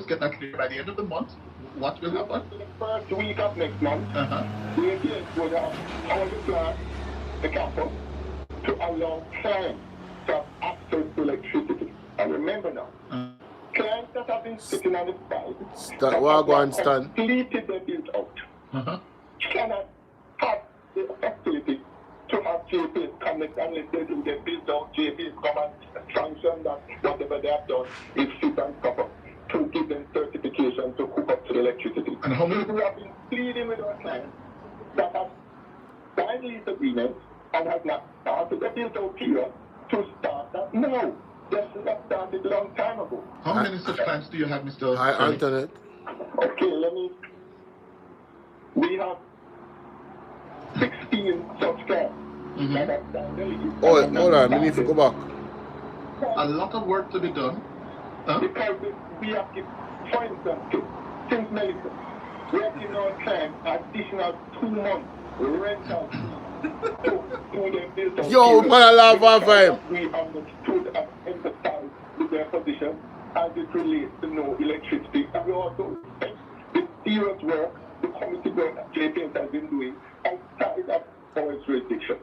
get that clear. By the end of the month, what will happen? The first week of next month, the APS will have all the plants, the campus, to allow clients to have access to electricity. And remember now, clients that have been sitting on the side, completed their build out, cannot have the facility to have JPs connect unless they do their build out, JPs come and sanction that whatever they have done is fit and proper to give them certification to hook up to the electricity. And how many people have been pleading with our clients that have signed lease agreements and have not started the build out period to start that? No, they should have started a long time ago. How many such clients do you have, Mr. Hi, Antoinette. Okay, we have 16 such clients. Hold on, we need to go back. A lot of work to be done. Because we have given, for instance, since Melissa, we have given our clients additional 2 months rental to them build out. Yo, man, I love our vibe. We understood and empathized with their position as it relates to no electricity. And we also respect the serious work the committee work that JPS has been doing outside of our jurisdiction.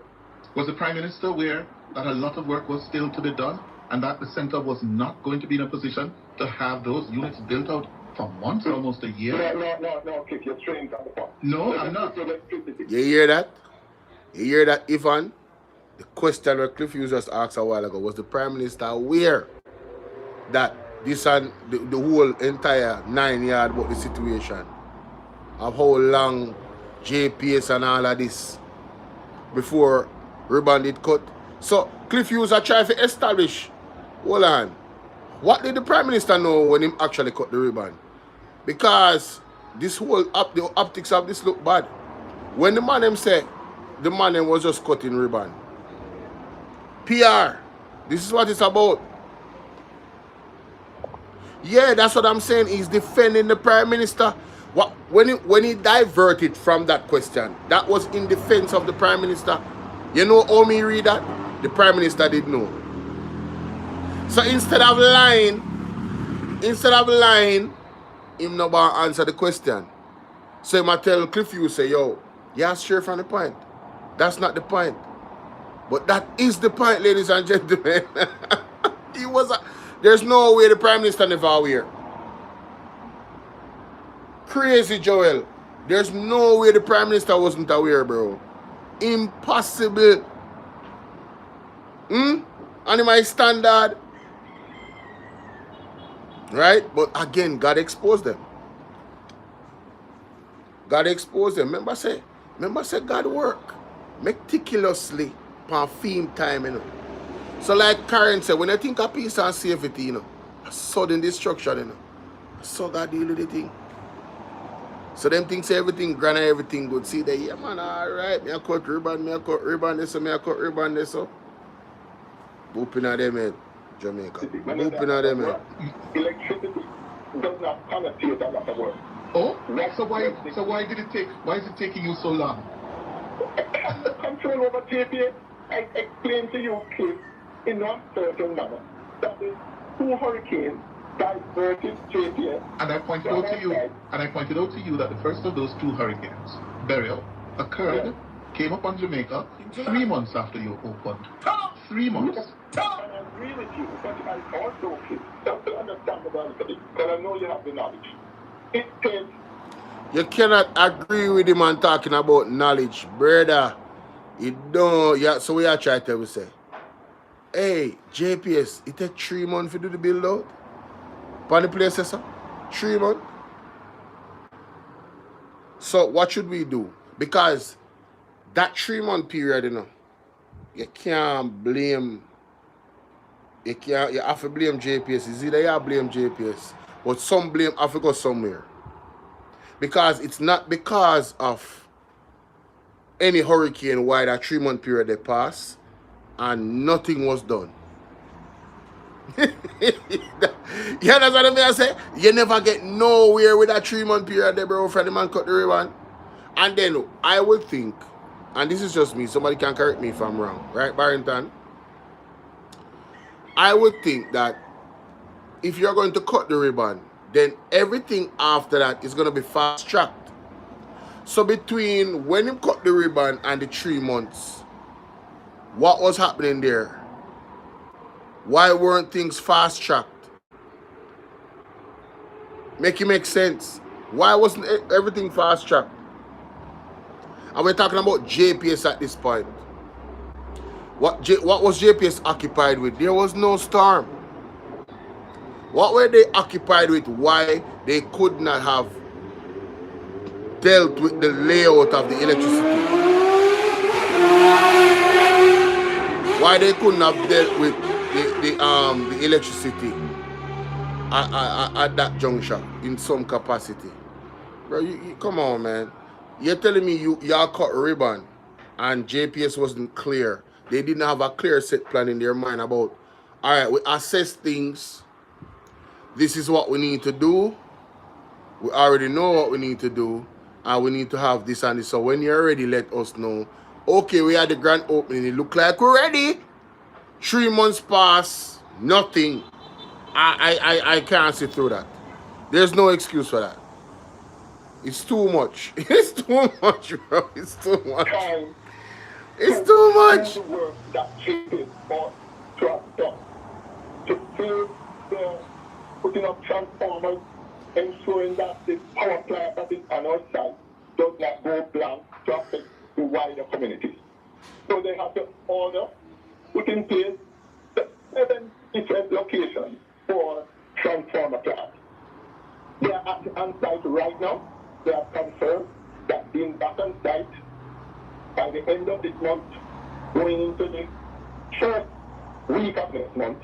Was the Prime Minister aware that a lot of work was still to be done and that the centre was not going to be in a position to have those units built out for months, almost a year? No, Cliff, you're straying from the point. No, I'm not. You hear that? You hear that, Ivan? The question that Cliff Hughes just asked a while ago, was the Prime Minister aware that this and the whole entire 9 yard about the situation of how long JPS and all of this before ribbon did cut? So Cliff Hughes are trying to establish, hold on, what did the Prime Minister know when he actually cut the ribbon? Because this whole the optics of this look bad. When the man them say the man them was just cutting ribbon. PR, this is what it's about. Yeah, that's what I'm saying. He's defending the Prime Minister. When he diverted from that question, that was in defense of the Prime Minister. You know how me read that? The Prime Minister did know. So instead of lying, him no gonna answer the question. So he might tell Cliff Hughes, say, yo, you're straight from the point. That's not the point. But that is the point, ladies and gentlemen. There's no way the Prime Minister never aware. Crazy, Joel. There's no way the Prime Minister wasn't aware, bro. Impossible. And my standard. Right? But again, God exposed them. God exposed them. Remember say God work meticulously for theme time, you know. So like Karen said, when I think of peace and safety, you know, sudden destruction, you know. So God deal with the thing. So them things say everything grand and everything good. See that, yeah man, alright, me I cut ribbon this, so me I cut ribbon this, so. Booping at them head, Jamaica. Booping at them head. Electricity does not connotate a lot of work. Oh, so why did it take? Why is it taking you so long? Control over JPS. I explained to you, kids, in one certain manner that the two hurricanes diverted JPS. And I pointed out to you, that the first of those two hurricanes, Burial, occurred, came up on Jamaica 3 months after you opened. 3 months. And I agree with you, but I also, kids, just to understand the balance of it, because I know you have the knowledge. It takes. You cannot agree with him on talking about knowledge, brother. You don't. Yeah, so we are trying to say, hey, JPS, it take 3 months to do the build out. On the place, sir? 3 months. So what should we do? Because that 3 month period, you can't blame. You have to blame JPS. It's either you blame JPS, but some blame have to go somewhere. Because it's not because of any hurricane why that 3 month period they pass and nothing was done. Yeah, that's what I mean. I say you never get nowhere with that 3 month period there, bro. Freddie man cut the ribbon. And then I would think, and this is just me, somebody can correct me if I'm wrong, right, Barrington? I would think that if you're going to cut the ribbon, then everything after that is going to be fast tracked. So between when you cut the ribbon and the 3 months, what was happening there? Why weren't things fast tracked? Make it make sense. Why wasn't everything fast tracked? And we're talking about JPS at this point. What was JPS occupied with? There was no storm. What were they occupied with? Why they could not have dealt with the layout of the electricity? Why they couldn't have dealt with the electricity at that juncture in some capacity? Bro, you come on, man. You're telling me y'all cut ribbon and JPS wasn't clear. They didn't have a clear set plan in their mind about, all right, we assess things. This is what we need to do. We already know what we need to do. And we need to have this and this. So when you're ready, let us know. Okay, we had the grand opening. It look like we're ready. 3 months pass, nothing. I can't sit through that. There's no excuse for that. It's too much. It's too much, bro. It's too much. It's too much. The work that JPS ought to have done to fill the putting up transformers, ensuring that the power plant that is on our side does not go blank to affect the wider community. So they have to order, put in place the 7 different locations for transformer plants. They are on site right now. They have confirmed that being back on site by the end of this month, going into the first week of next month,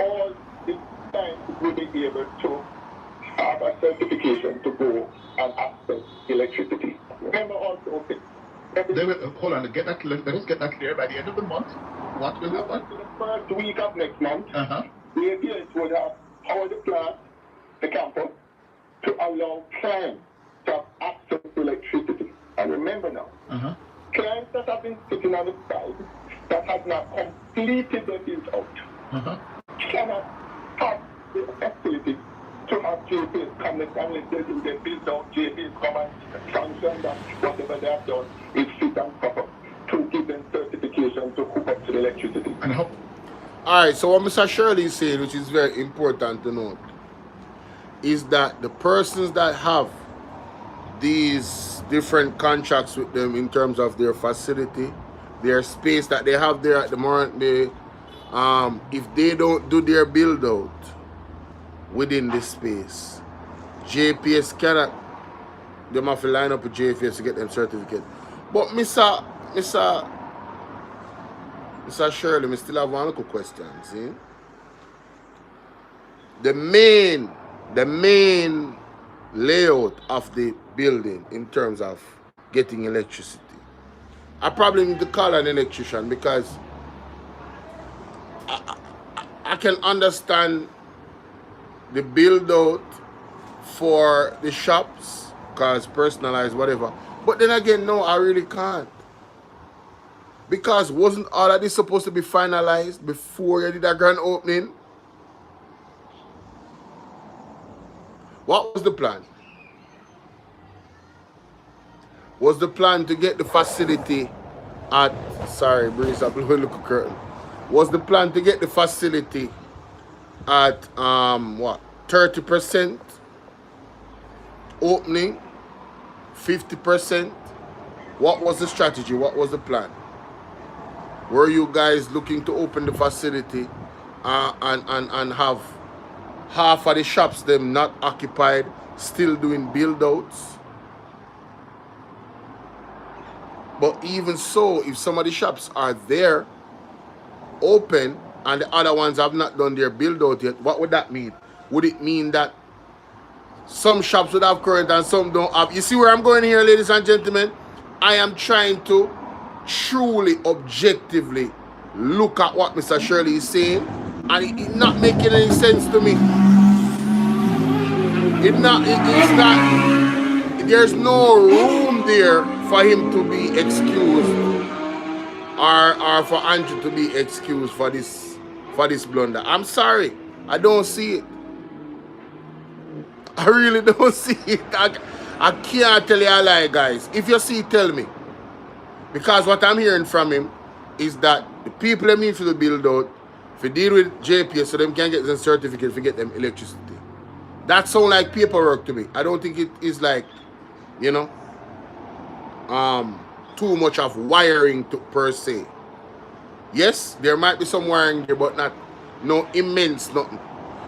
all the time will be able to have a certification to go and access electricity. Remember also, okay, hold on, let us get that clear. By the end of the month, what will happen? The first week of next month, the APS would have powered the plant, the campus, to allow clients to have access to electricity. And remember now, clients that have been sitting on the side that have not completed their build out cannot have the facility to have JPS come and they do their build out, JPS come and sanction that whatever they have done is fit and proper to give them certification to hook up to the electricity. Alright, so what Mr. Shirley is saying, which is very important to note, is that the persons that have these different contracts with them in terms of their facility, their space that they have there at the moment, if they don't do their build out within this space, JPS cannot, they have to line up with JPS to get them certificate. But Mr. Shirley, I still have one little question. See? The main layout of the building in terms of getting electricity, I probably need to call an electrician because I can understand the build out for the shops, because personalized, whatever. But then again, no, I really can't. Because wasn't all of this supposed to be finalized before you did a grand opening? What was the plan? Was the plan to get the facility at, sorry, Breeze, I blew a little curtain. Was the plan to get the facility at, what, 30% opening, 50%? What was the strategy? What was the plan? Were you guys looking to open the facility and have half of the shops them not occupied, still doing build-outs? But even so, if some of the shops are there, open, and the other ones have not done their build-out yet, what would that mean? Would it mean that some shops would have current and some don't have? You see where I'm going here, ladies and gentlemen? I am trying to truly, objectively look at what Mr. Shirley is saying, and it's not making any sense to me. It's not, there's no room there for him to be excused, or for Andrew to be excused for this blunder. I'm sorry, I don't see it. I really don't see it. I can't tell you a lie, guys. If you see, tell me. Because what I'm hearing from him is that the people that need for the build out, if you deal with JPS so them can get the certificate to get them electricity. That sounds like paperwork to me. I don't think it is like, you know, too much of wiring per se. Yes, there might be some wiring there, but not no immense nothing.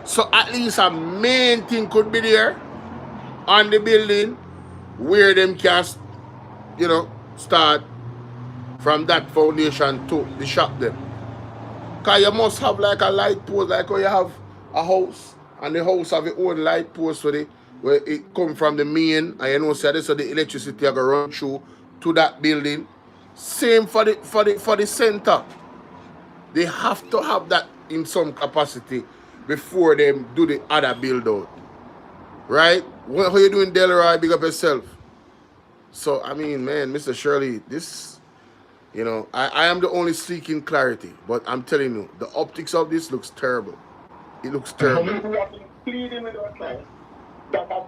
So at least a main thing could be there on the building where them can, you know, start from that foundation to the shop them. Because you must have like a light post, like when you have a house, and the house have its own light post where it come from the main, and you know, so the electricity are going to run through to that building. Same for the center. They have to have that in some capacity before they do the other build out. Right? What are you doing, Delroy? Big up yourself. So, I mean, man, Mr. Shirley, this, you know, I am the only seeking clarity, but I'm telling you, the optics of this looks terrible. It looks terrible. We have been pleading with our clients that have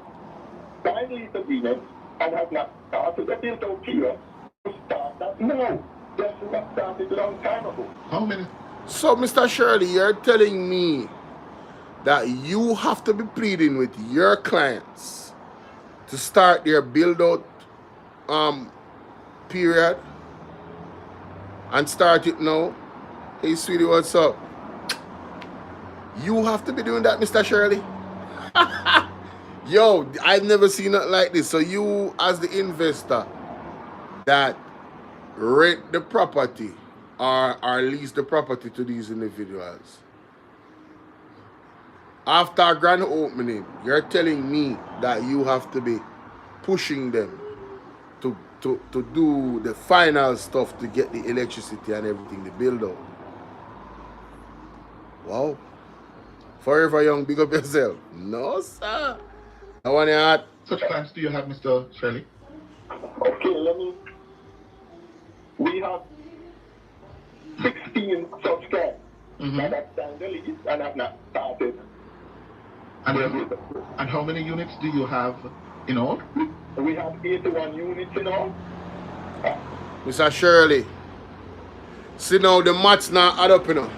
signed lease agreements and have not started the build out period to start that now. That should have started a long time ago. How many? So, Mr. Shirley, you're telling me that you have to be pleading with your clients to start their build out period and start it now? Hey, sweetie, what's up? You have to be doing that, Mr. Shirley? Yo, I've never seen it like this. So you, as the investor that rent the property or lease the property to these individuals, after a grand opening, you're telling me that you have to be pushing them to do the final stuff to get the electricity and everything, the build out. Wow. Forever young, big up yourself. No, sir. I want to add. Such plans do you have, Mr. Shirley? Okay, we have 16 such clients that have signed the lease and have not started. And how many units do you have in all? We have 81 units in all. Mr. Shirley, see now the maths not add up, you know.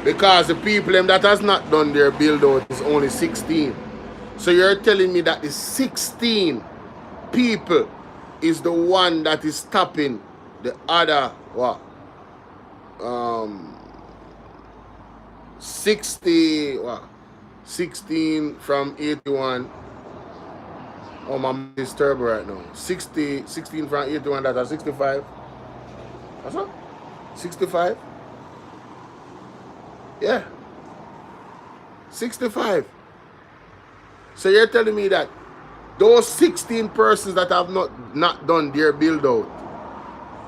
Because the people that has not done their build out is only 16. So you're telling me that the 16 people is the one that is stopping the other, what? 60, what? 16 from 81. Oh, my mind is terrible right now. 16 from 81, that's 65. What's up? 65? Yeah. 65. So you're telling me that those 16 persons that have not done their build out,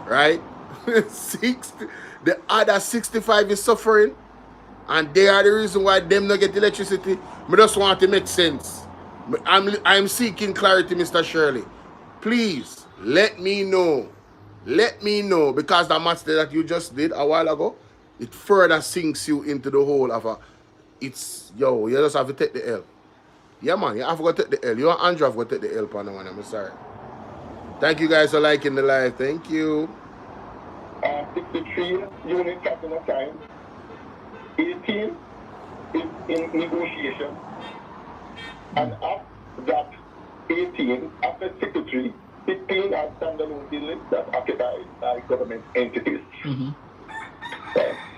right? The other 65 is suffering, and they are the reason why them not get electricity. I just want to make sense. I'm seeking clarity, Mr. Shirley. Please let me know. Let me know, because the match that you just did a while ago, it further sinks you into the hole of a. It's yo. You just have to take the L. Yeah, man. You have to take the L. You and Andrew have to take the L, partner, man. I'm sorry. Thank you guys for liking the live. Thank you. 63 units have been assigned. 18 is in negotiation. And after that 18, after 63, 15 are standalone buildings that occupy by government entities.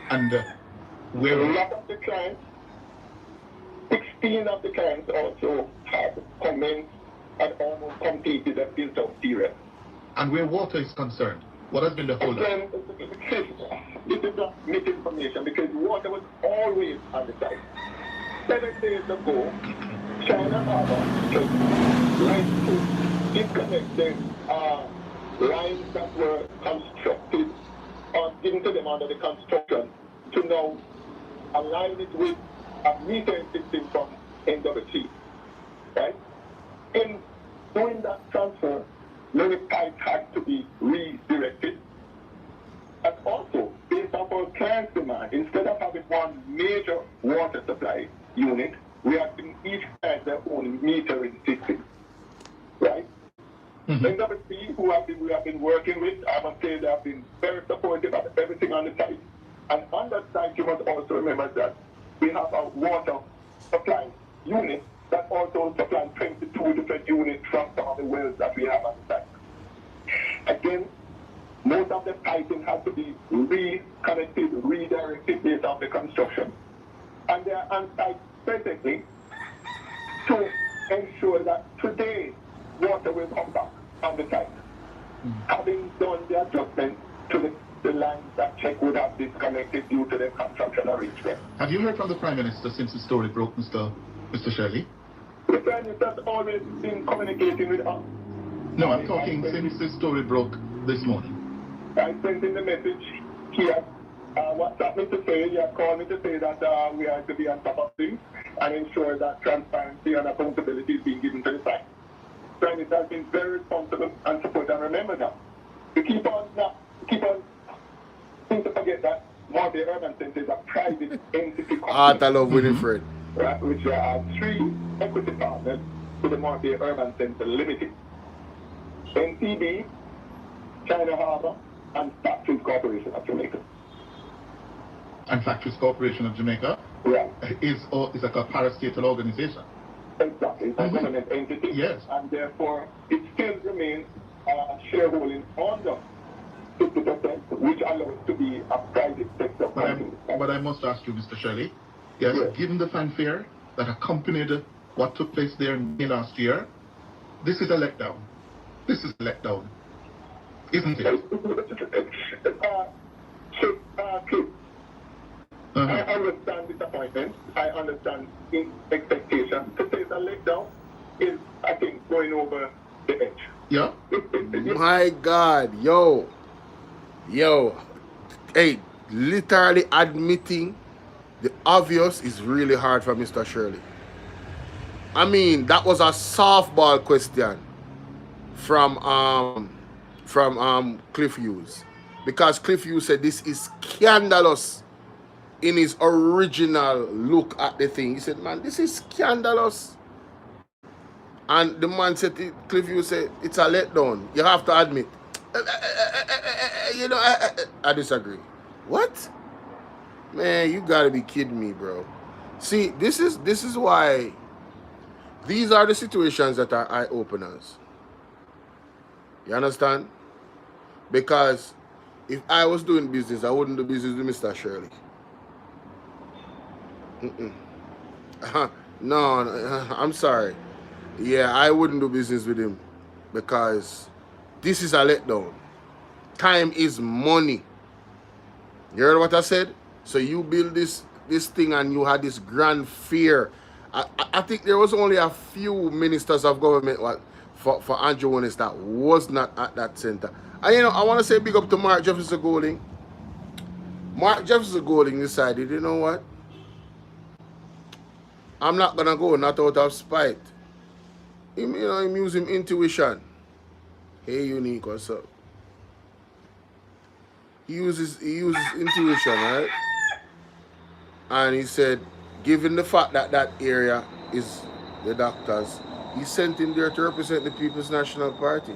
And a lot of the clients, 16 of the clients also have commenced and almost completed a built-out period. And where water is concerned, what has been the holdup? Again, this is not misinformation, because water was always on the site. 7 days ago, China Harbor went to disconnect the lines that were constructed or given to them under the construction to now align it with a metering system from NWC. Right? In doing that transfer, many pipes had to be redirected. And also, based on our client's demand, instead of having one major water supply unit, we are giving each client their own metering system. Right? NWC, who we have been working with, I must say they have been very supportive of everything on the site. And on that site, you must also remember that we have a water supply unit that also supplies 22 different units from some of the wells that we have on the site. Again, most of the piping has to be reconnected, redirected based on the construction. And they are on site presently to ensure that today water will come back on the site. Having done the adjustment to the lines that Czech would have disconnected due to the construction arrangement. Have you heard from the Prime Minister since the story broke, Mr. Shirley? The Prime Minister has always been communicating with us. No, I'm talking since the story broke this morning. I sent in the message. He has WhatsApp me to say, he has called me to say that we are to be on top of things and ensure that transparency and accountability is being given to the site. Prime Minister has been very responsible and supportive. And remember that. We keep on seem to forget that Morphy Urban Center is a private entity company. I love Winifred. Right, which there are 3 equity partners to the Morphy Urban Center Limited. NCB, China Harbor, and Factories Corporation of Jamaica. And Factories Corporation of Jamaica is a parastatal organization. Exactly, it's a government entity. Yes. And therefore, it still remains shareholding under 50%, which allows to be a private sector company. But I must ask you, Mr. Shirley, yes, given the fanfare that accompanied what took place there in May last year, this is a letdown. This is a letdown, isn't it? I understand disappointment. I understand expectation. To say it's a letdown is, I think, going over the edge. Yeah. My God, yo, hey, literally admitting the obvious is really hard for Mr. Shirley. I mean, that was a softball question from Cliff Hughes, because Cliff Hughes said this is scandalous in his original look at the thing. He said, man, this is scandalous. And the man said, Cliff Hughes said, it's a letdown. You have to admit. I disagree. What? Man, you gotta be kidding me, bro. See, this is why these are the situations that are eye-openers. You understand? Because if I was doing business, I wouldn't do business with Mr. Shirley. No, I'm sorry. Yeah, I wouldn't do business with him because this is a letdown. Time is money. You heard what I said? So you build this thing and you had this grand fear. I think there was only a few ministers of government for Andrew Willis that was not at that center. And I want to say big up to Mark Jefferson Golding. Mark Jefferson Golding decided, you know what? I'm not going to go, not out of spite. him use him intuition. Hey, Unique, what's up? He uses intuition, right? And he said, given the fact that that area is the doctors, he sent him there to represent the People's National Party.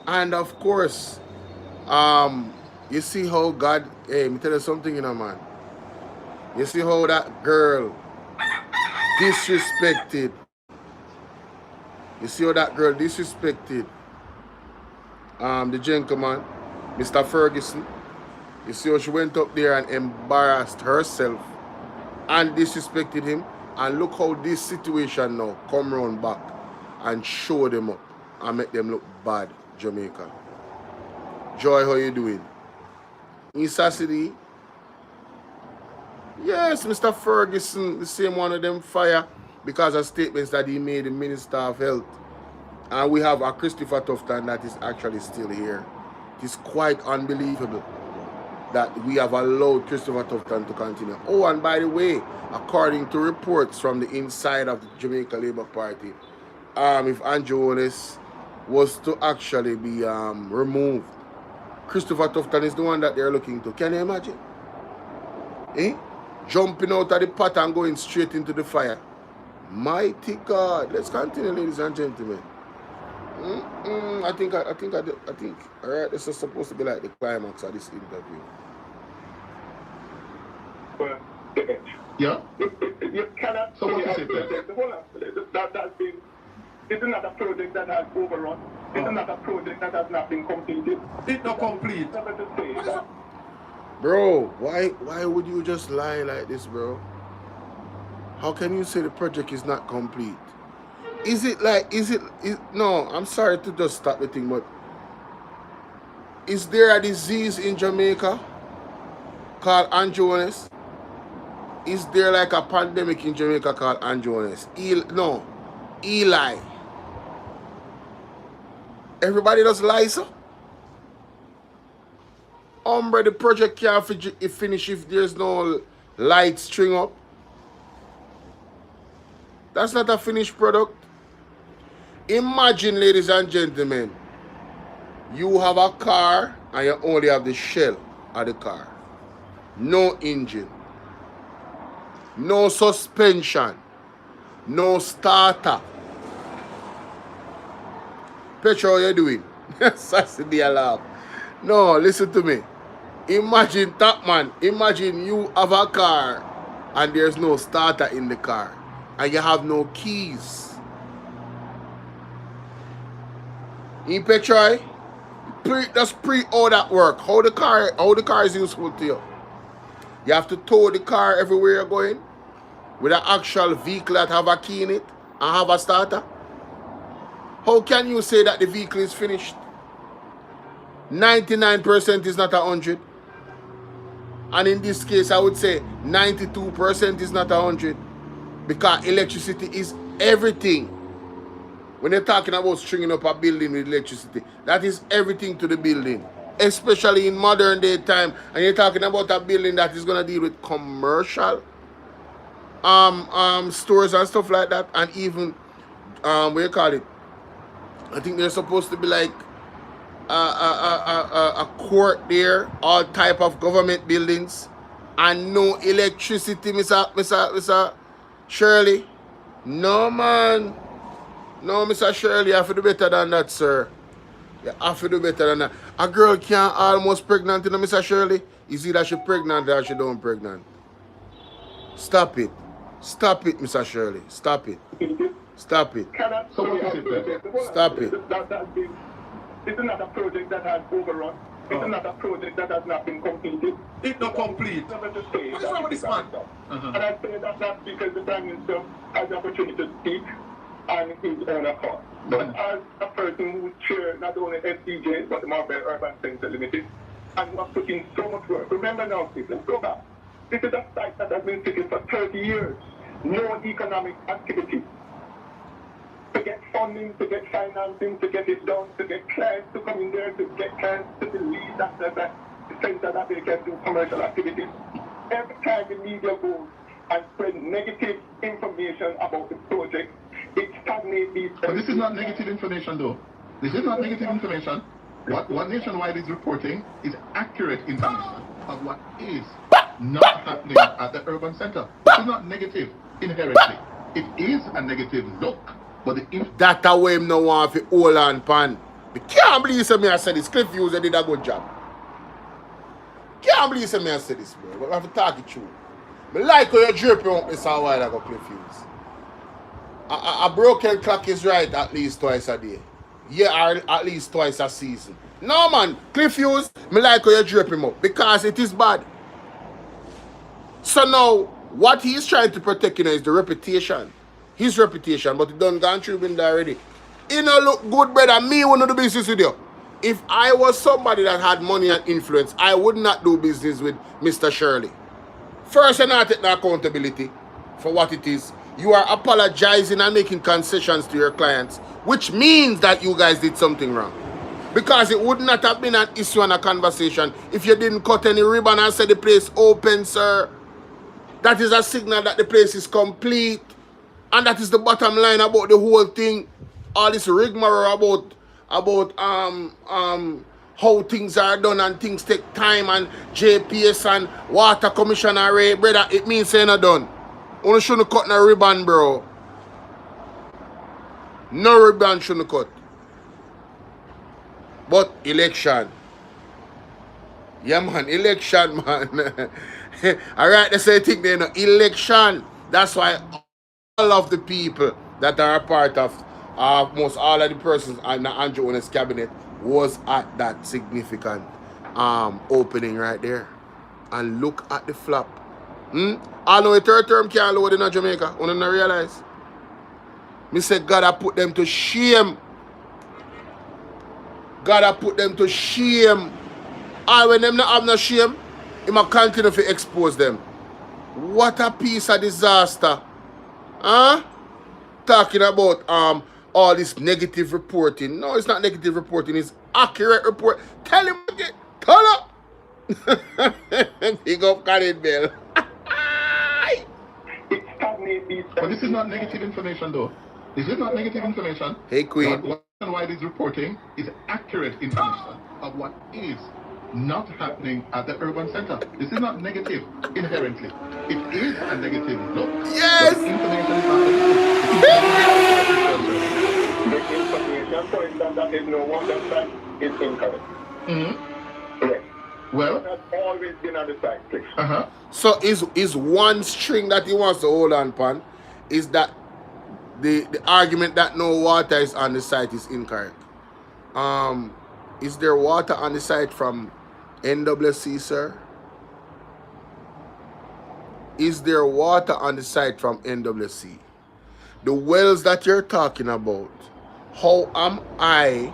And of course, you see how God, hey, let me tell you something, man. You see how that girl disrespected. You see how that girl disrespected the gentleman, Mr. Ferguson. You see how she went up there and embarrassed herself and disrespected him. And look how this situation now come round back and show them up and make them look bad, Jamaica. Joy, how you doing? Issa City? Yes, Mr. Ferguson, the same one of them fire because of statements that he made, the Minister of Health. And we have a Christopher Tufton that is actually still here. It is quite unbelievable that we have allowed Christopher Tufton to continue. Oh, and by the way, according to reports from the inside of the Jamaica Labour Party, if Andrew Wallace was to actually be removed, Christopher Tufton is the one that they're looking to. Can you imagine? Eh? Jumping out of the pot and going straight into the fire. Mighty God. Let's continue, ladies and gentlemen. I think, all right, this is supposed to be like the climax of this interview. Yeah? You cannot So what is it then? This is not a project that has overrun. This is not a project that has not been completed. It's not complete. Bro, why would you just lie like this, bro? How can you say the project is not complete? No, I'm sorry to just stop the thing, but is there a disease in Jamaica called Andrones? Is there like a pandemic in Jamaica called Andrones? Eli. Everybody does lie, so? The project can't finish if there's no light string up. That's not a finished product. Imagine, ladies and gentlemen, you have a car and you only have the shell of the car. No engine. No suspension. No starter. Petrol, how you doing? Sassy the alarm. No, listen to me. Imagine, top man, imagine you have a car and there's no starter in the car and you have no keys. In petrol, just all that work. How the car is useful to you. You have to tow the car everywhere you're going with an actual vehicle that have a key in it and have a starter. How can you say that the vehicle is finished? 99% is not 100. And in this case, I would say 92% is not 100. Because electricity is everything. When you're talking about stringing up a building with electricity, that is everything to the building. Especially in modern day time. And you're talking about a building that is going to deal with commercial stores and stuff like that. And even, what do you call it? I think there's supposed to be like a court there, all type of government buildings, and no electricity, Mr. Shirley. No, man. No, Mr. Shirley, you have to do better than that, sir. You have to do better than that. A girl can't almost pregnant, Mr. Shirley. Is either she pregnant or she don't pregnant. Stop it. Stop it, Mr. Shirley. Stop it. Stop it. So what is it then? Stop it. This is not a project that has overrun. This is not a project that has not been completed. It's not complete. What is wrong with this man? And I say that that's because the Prime Minister has the opportunity to speak on his own accord. But as a person who chairs not only FCJ, but the Marbella Urban Centre Limited, and who have put in so much work. Remember now, people, let's go back. This is a site that has been sitting for 30 years. No economic activity. To get funding, to get financing, to get it done, to get clients to come in there, to get clients to believe that the center that they can do commercial activities. Every time the media goes and spread negative information about the project, it stagnates these. But this is not negative information, though. This is not negative information. What Nationwide is reporting is accurate information of what is not happening at the urban center. This is not negative inherently. It is a negative look, but the That way him no want to hold on pan. I can't believe me I said this. Cliff User did a good job. Can't believe me I said this, bro. But I have to talk it through. I like how you dripping up this a while ago, Cliff User. A broken clock is right at least twice a day. Yeah, or at least twice a season. No man, Cliff Hughes, me like how you drape him up because it is bad. So now, what he's trying to protect, is the reputation. His reputation, but he done gone through window already. He no look good, brother. Me want to do business with you. If I was somebody that had money and influence, I would not do business with Mr. Shirley. First, you not take no accountability for what it is. You are apologizing and making concessions to your clients, which means that you guys did something wrong. Because it would not have been an issue and a conversation if you didn't cut any ribbon and say the place open, sir. That is a signal that the place is complete. And that is the bottom line about the whole thing. All this rigmarole about how things are done and things take time and JPS and Water Commissioner Ray, brother, it means saying not done. You shouldn't cut no ribbon, bro. No ribbon shouldn't cut. But election. Yeah, man, election, man. Alright, they say thing there, no. Election. That's why all of the people that are a part of most all of the persons in Andrew Owen's cabinet was at that significant opening right there. And look at the flop. I know a third term can't load in Jamaica. You don't realize? Me say God I put them to shame. God I put them to shame. And when them not have no shame, he might continue to expose them. What a piece of disaster. Huh? Talking about all this negative reporting. No, it's not negative reporting, it's accurate report. Tell him again. Turn up. Big up Khalid Bell. But this is not negative information, though. This is not negative information. Hey, Queen. What Nationwide is reporting is accurate information of what is not happening at the urban center. This is not negative inherently. It is a negative look. Yes! But the information is not negative. The information, for instance, that is no one that is incorrect. Correct. Well, it has always been on the side, please. So is one string that he wants to hold on pan is that the argument that no water is on the site is incorrect. Is there water on the site from NWC, sir? Is there water on the site from NWC? The wells that you're talking about, how am I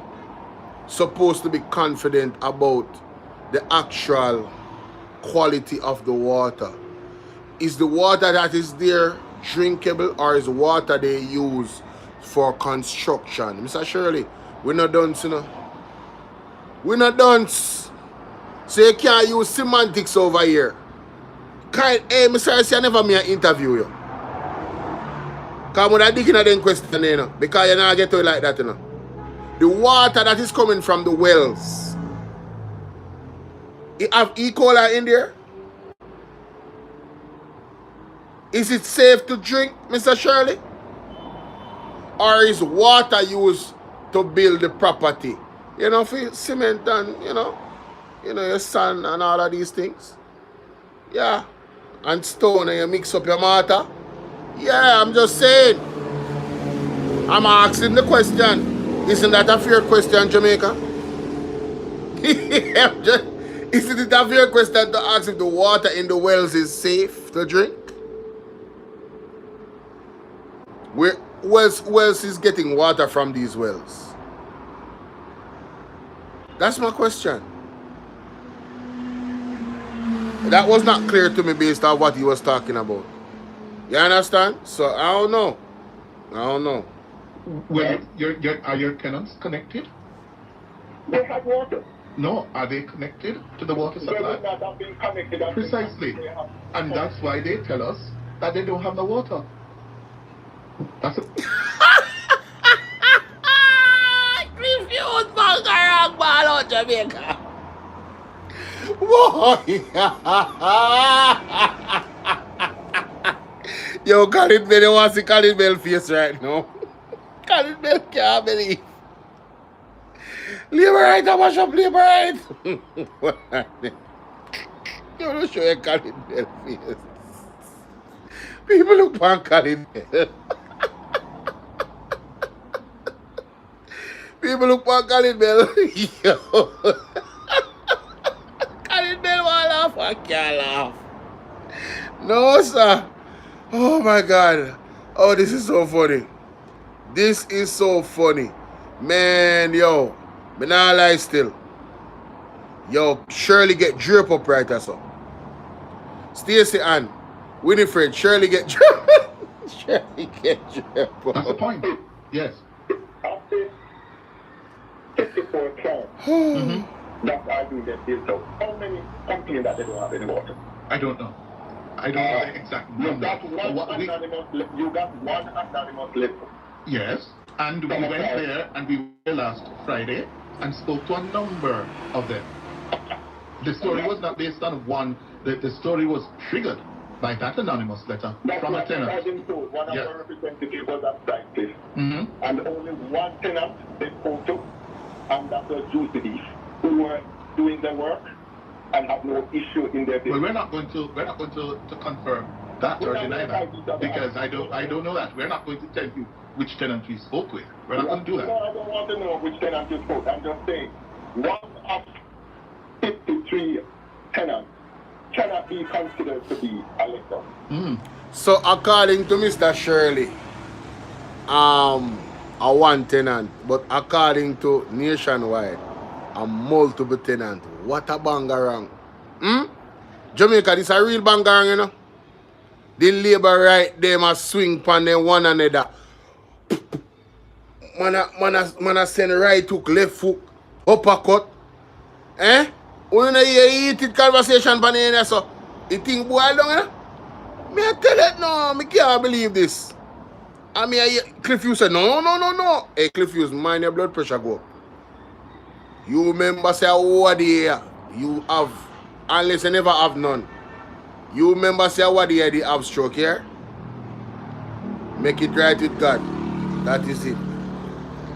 supposed to be confident about the actual quality of the water? Is the water that is there drinkable, or is water they use for construction? Mr. Shirley, we're not done, you know. We're not done. So you can't use semantics over here. Hey, Mr. I never me interview you. Because when I dig in that question, you know, because you not get to it like that, you know. The water that is coming from the wells, it have E. coli in there? Is it safe to drink, Mr. Shirley? Or is water used to build the property? You know, for cement and, you know, your sand and all of these things. Yeah. And stone, and you mix up your mortar. Yeah, I'm just saying. I'm asking the question. Isn't that a fair question, Jamaica? Isn't it a fair question to ask if the water in the wells is safe to drink? Where else is getting water from these wells? That's my question. That was not clear to me based on what he was talking about. You understand? So I don't know. Well, are your tenants connected? They have water. No, are they connected to the water They supply? would not have been connected. Precisely. And that's why they tell us that they don't have the water. That's it. Jamaica. Boy. Yo, Colin Bell, you want to see Colin Bell face right now? Colin Bell can't believe. Labor right, I mash up labor right. You don't show you Colin Bell face. People look on Colin Bell. People look on Colin Bell. Yo. Colin Bell won't laugh, I can't laugh. No, sir. Oh my God. Oh, this is so funny. This is so funny. Man, yo. Me not lie still. Yo, Shirley get drip up right or so. Stacey Ann, Winifred, Shirley get drip. Shirley get drip up. That's the point. Yes. After 54 counts, that's why I do get built up. How many complain that they don't have any water? I don't know. I don't know the exact You number. got one anonymous list. Yes, and we went there and we were there last Friday and spoke to a number of them. The story was not based on one. The story was triggered by that anonymmus letter from a tenant. One of our representatives was at site, please. Mm-hmm. And only one tenant they spoke to, and that was Juicy, who were doing the work and have no issue in their business. Well, we're not going to confirm that or deny that because I don't know that. We're not going to tell you which tenant we spoke with. We're not going to do that. No, I don't want to know which tenant you spoke. I'm just saying one of 53 tenants cannot be considered to be a letter. So according to Mr. Shirley, a one tenant, but according to Nationwide, a multiple tenant. What a bangarang. Jamaica, this a real bangarang, you know. The labor right there must swing pan them one another. Man send right hook, left hook, uppercut. Eh? When you eat it conversation pan in there, so you think boy down, you know? Me I tell it no, me can't believe this. I mean, Cliff Hughes said, no. Hey, Cliff Hughes, mind your blood pressure go up. You remember say what the you have, unless you never have none. You remember say what the have stroke here? Make it right with God. That is it.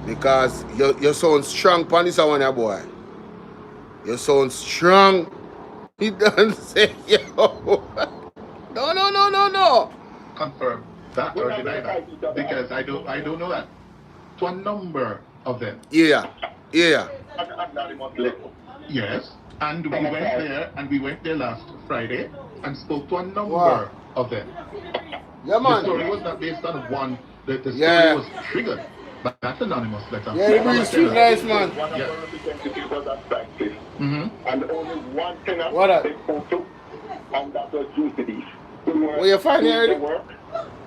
Because you sound strong pan this one, boy. You sound strong. He doesn't say yo. No. Confirm that or deny that because I don't know that. To a number of them. Yeah. Yes, and we went there last Friday and spoke to a number of them. Yeah, man. The story was not based on one. The story was triggered by that anonymous letter. Yeah, it brings street nice, man. One of our representatives was at site, please. And only one tenant they spoke to, and that was Juicy. Well, you find the work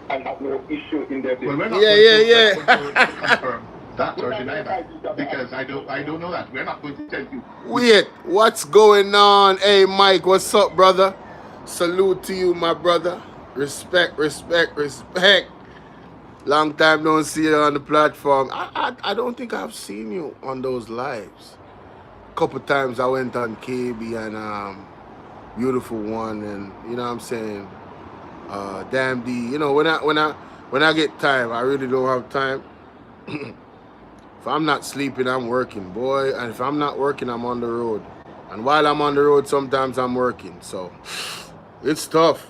and have no issue in their business. Well, we're not going to confirm that or deny that because I don't know that. We're not going to tell you. Wait, what's going on? Hey, Mike, what's up, brother? Salute to you, my brother. Respect. Long time don't see you on the platform. I don't think I've seen you on those lives. Couple times I went on KB and Beautiful One, and you know what I'm saying. Damn D. You know when I get time, I really don't have time. If I'm not sleeping, I'm working, boy. And if I'm not working, I'm on the road. And while I'm on the road, sometimes I'm working. So it's tough.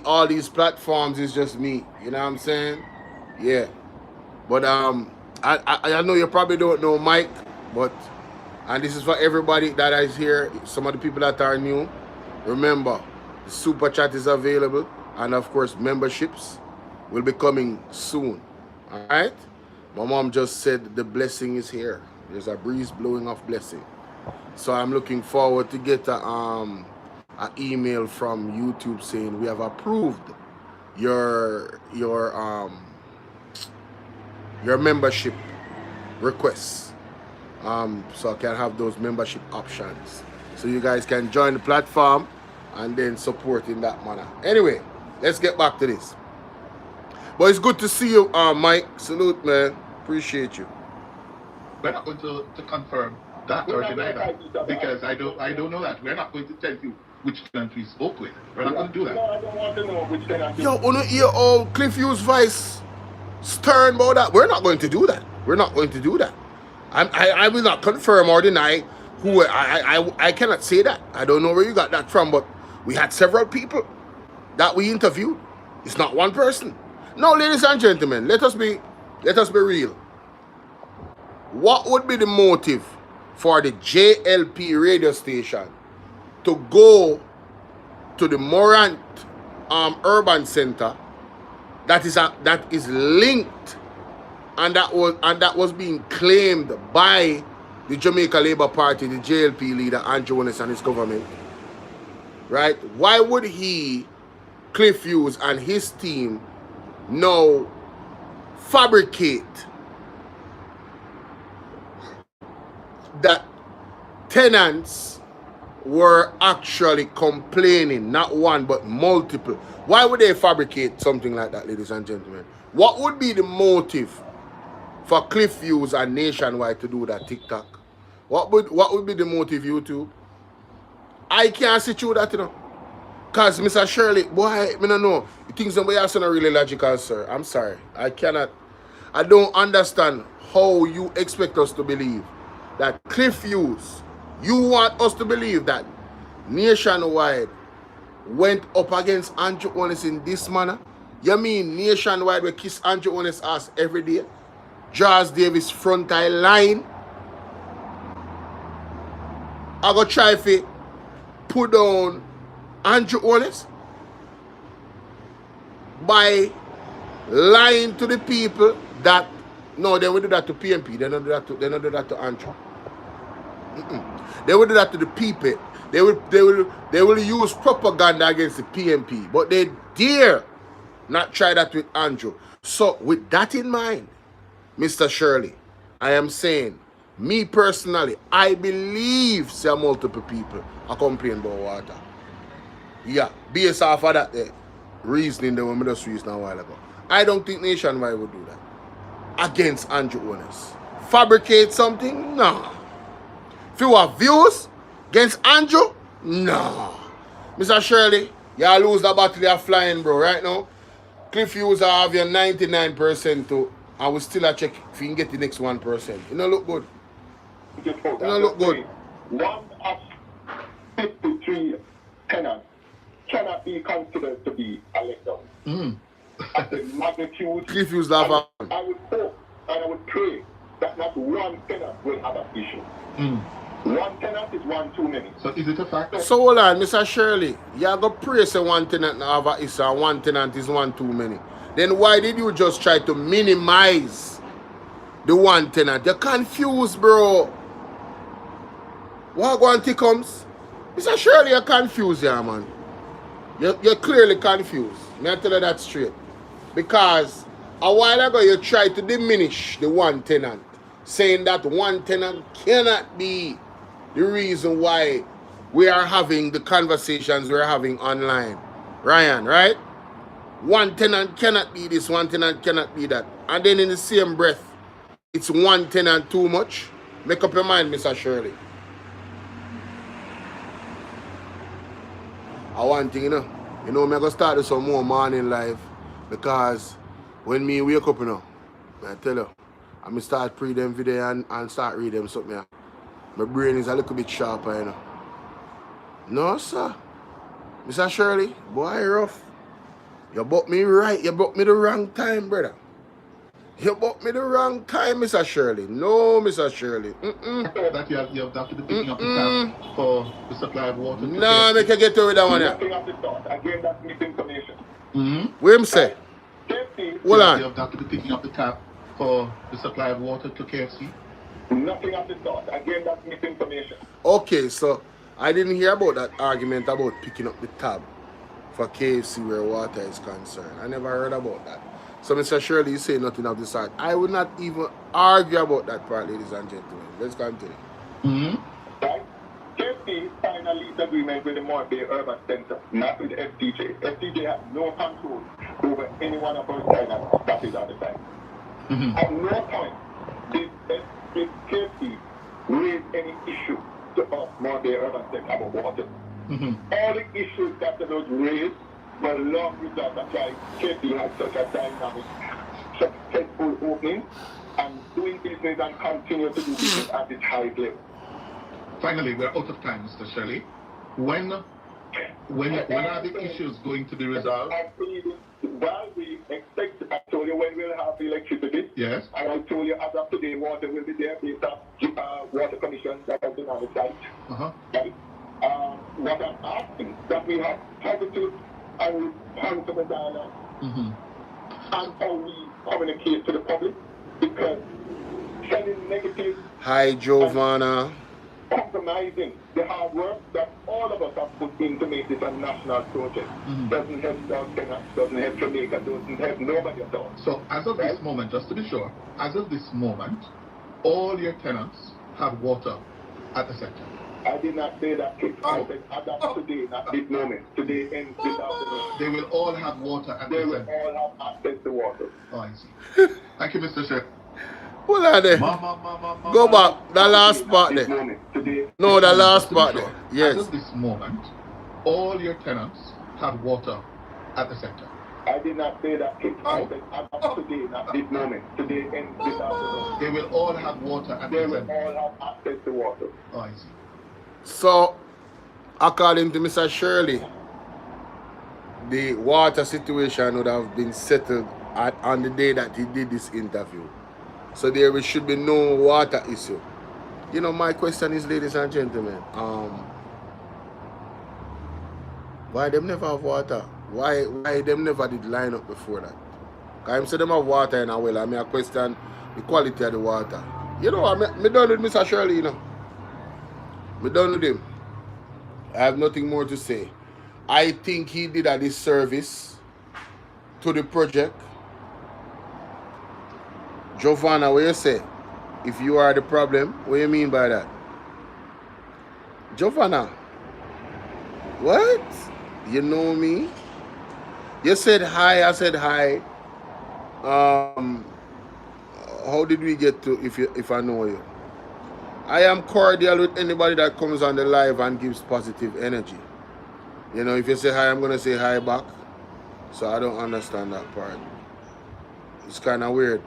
All these platforms is just me. You know what I'm saying? Yeah. But I know you probably don't know Mike, and this is for everybody that is here. Some of the people that are new. Remember, the super chat is available, and of course, memberships will be coming soon. All right. My mom just said the blessing is here. There's a breeze blowing off blessing. So I'm looking forward to get an email from YouTube saying we have approved your membership requests. So I can have those membership options. So you guys can join the platform and then support in that manner. Anyway, let's get back to this. But it's good to see you, Mike. Salute, man. Appreciate you. We're not going to confirm that or deny that because I don't know that. We're not going to tell you which tenant we spoke with. We're not going to do that. No, I don't want to know which tenant. Yo, wanna hear all Cliff Hughes' voice stern about that? We're not going to do that. We're not going to do that. I will not confirm or deny who I cannot say that. I don't know where you got that from, but we had several people that we interviewed. It's not one person. No, ladies and gentlemen, let us be real. What would be the motive for the JLP radio station to go to the Morant urban center that is linked and that was being claimed by the Jamaica Labour Party, the JLP leader Andrew Willis and his government, right? Why would he, Cliff Hughes and his team, now fabricate that tenants were actually complaining, not one but multiple? Why would they fabricate something like that, ladies and gentlemen? What would be the motive for Cliff Hughes and Nationwide to do that TikTok? What would be the motive, YouTube? I can't see through that, you know. Because Mr. Shirley, boy, I don't know. Things somebody else are not really logical, sir. I'm sorry. I don't understand how you expect us to believe that Cliff Hughes, you want us to believe that Nationwide went up against Andrew Honest in this manner? You mean Nationwide will kiss Andrew Honest's ass every day? Charles Davis frontal line? I go try to put down Andrew Honest by lying to the people that no, they will do that to PMP. They don't do that to Andrew. They will do that to the people. They will use propaganda against the PMP, but they dare not try that with Andrew. So with that in mind, Mr. Shirley, I am saying, me personally, I believe there are multiple people are complaining about water. Yeah, based off of that reasoning that we just reasoned a while ago. I don't think Nationwide would do that against Andrew Honest. Fabricate something? No. If you have views against Andrew? No. Mr. Shirley, you lose the battle you're flying, bro, right now. Cliff Hughes have your 99% to, I will still check if you can get the next 1%. You know, look good. You know, look good. One of 53 tenants cannot be considered to be a letdown. At the magnitude, Cliff Hughes laugh out. I would hope and I would pray that not one tenant will have an issue. One tenant is one too many. So is it a fact? So hold on, Mr. Shirley. You are going to pray say one tenant have an issue and one tenant is one too many. Then why did you just try to minimize the one tenant? You're confused, bro. What going to comes? Mr. Shirley, you're confused here, man. You're clearly confused. May I tell you that straight? Because a while ago you tried to diminish the one tenant, saying that one tenant cannot be the reason why we are having the conversations we're having online. Ryan, right? One tenant cannot be this, one tenant cannot be that. And then in the same breath, it's one tenant too much. Make up your mind, Mr. Shirley. I one thing, you know, I'm going to start some more morning live because when me wake up, I tell you, I'm going to start pre them video and start read them something. My brain is a little bit sharper, No, sir. Mr. Shirley, boy, rough. You bought me right. You bought me the wrong time, brother. You bought me the wrong time, Mr. Shirley. No, Mr. Shirley. That you have to be picking up the tap for the supply of water. No, make you get to that one. Nothing of the sort. Again, that's misinformation. What him say? Hold on. You have to be picking up the tap for the supply of water to KFC. Nothing of the sort. Again, that's misinformation. Okay, so I didn't hear about that argument about picking up the tab for KFC where water is concerned. I never heard about that. So, Mr. Shirley, you say nothing of the sort. I would not even argue about that part, ladies and gentlemen. Let's continue. Right? KFC signed a lease agreement with the Moore Bay Urban Center, not with FDJ. FDJ has no control over any one of our tenants that is on the site. At no point Did KP raise any issue to us, Monday Urban Tech, about water? All the issues that those raised were long result. That's why KP had such a dynamic, successful opening and doing business and continue to do business at this high level. Finally, we're out of time, Mr. Shirley. When are the issues going to be resolved? Well, we expect, I told you when we'll have electricity. Yes. And I told you as of today, water will be there based on water commission that has been on the site. Right? What I'm asking, that we have positive and responsible dialogue. And how we communicate to the public, because sending negative. Hi, Giovanna. Compromising the hard work that all of us have put in to make this a national project. Doesn't help South Kenya, doesn't help Jamaica, doesn't help nobody at all. So as of this moment, just to be sure, as of this moment, all your tenants have water at the center. I did not say that, Kate. I said as of today, not this moment. Today ends this afternoon. They will all have water at the center. They will all have access to water. Oh, I see. Thank you, Mr. Shirley. Hold on there. Go back. The last part there. No, the last part there. Yes. As of this moment, all your tenants have water at the center. I did not say that, Kate. I said as of today, not this moment. Today ends this afternoon. They will all have water at the center. They will all have access to water. Oh, I see. So, according to Mr. Shirley, the water situation would have been settled on the day that he did this interview. So there should be no water issue. You know, my question is, ladies and gentlemen, why them never have water? Why them never did line up before that? Because I say them have water in a well, I mean, I question the quality of the water. You know, I'm done with Mr. Shirley, you know. I'm done with him. I have nothing more to say. I think he did a disservice to the project. Giovanna, what you say? If you are the problem, what do you mean by that? Giovanna, what? You know me? You said hi, I said hi. How did we get to if I know you? I am cordial with anybody that comes on the live and gives positive energy. You know, if you say hi, I'm going to say hi back. So I don't understand that part. It's kind of weird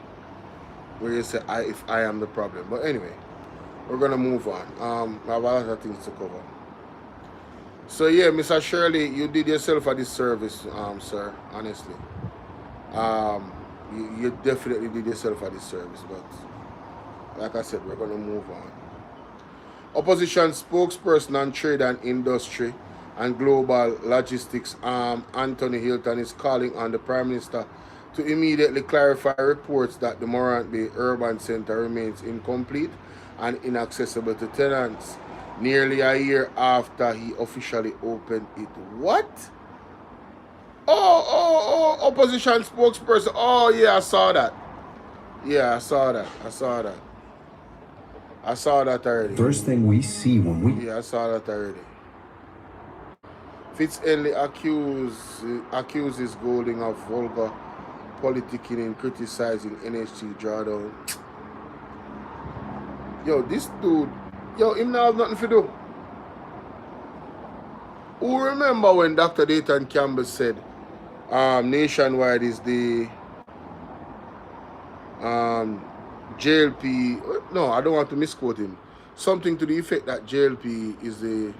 where you say if I am the problem. But anyway, we're going to move on. I have a lot of things to cover. So yeah, Mr. Shirley, you did yourself a disservice, sir, honestly. You definitely did yourself a disservice, but like I said, we're going to move on. Opposition spokesperson on trade and industry and global logistics, Anthony Hilton, is calling on the Prime Minister to immediately clarify reports that the Morant Bay Urban Centre remains incomplete and inaccessible to tenants nearly a year after he officially opened it. What? Oh, opposition spokesperson. Oh, yeah, I saw that. Yeah, I saw that already. First thing we see when we... Yeah, I saw that already. Fitz-Henley accuses Golding of vulgar politicking and criticizing NHT drawdown. Yo, this dude, him not have nothing to do. Who remember when Dr. Dayton Campbell said Nationwide is the JLP, no, I don't want to misquote him. Something to the effect that JLP is the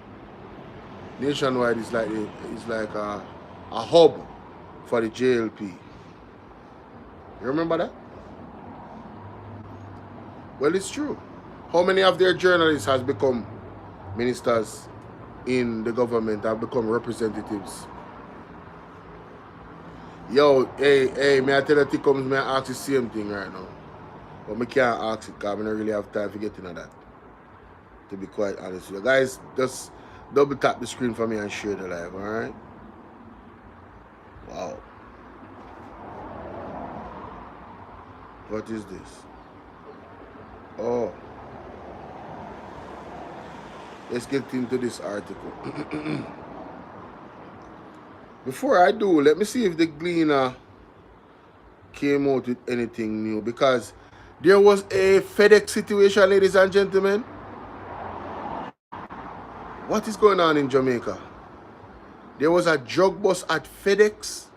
Nationwide is like a hub for the JLP. You remember that? Well, it's true. How many of their journalists has become ministers in the government, have become representatives? Yo, hey, may I tell you, T-Comes, may I ask the same thing right now? But I can't ask it because I don't really have time to get into that. To be quite honest with you. Guys, just double tap the screen for me and share the live, alright? Wow. What is this? Oh. Let's get into this article. Before I do, let me see if the Gleaner came out with anything new, because There was a FedEx situation, ladies and gentlemen. What is going on in Jamaica? There was a drug bust at FedEx.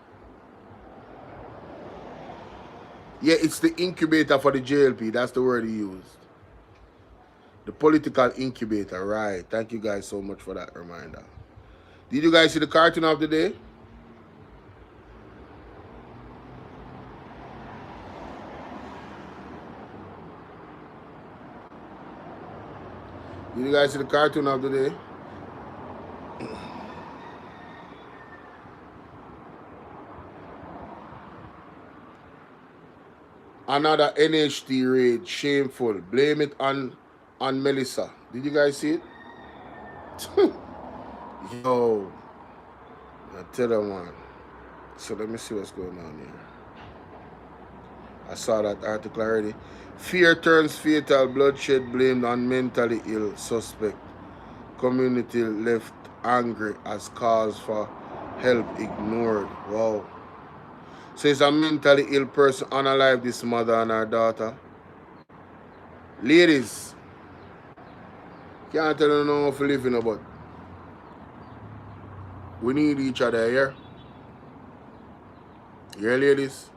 Yeah, it's the incubator for the JLP. That's the word he used. The political incubator, right. Thank you guys so much for that reminder. Did you guys see the cartoon of the day? Did you guys see the cartoon of the day? Another NHT raid, shameful. Blame it on Melissa. Did you guys see it? Yo, I tell them one. So let me see what's going on here. I saw that article already. Fear turns fatal, bloodshed blamed on mentally ill suspect. Community left angry as calls for help ignored. Wow. So it's a mentally ill person unalive this mother and her daughter. Ladies, can't tell you no how to live in, but we need each other here. Yeah, ladies?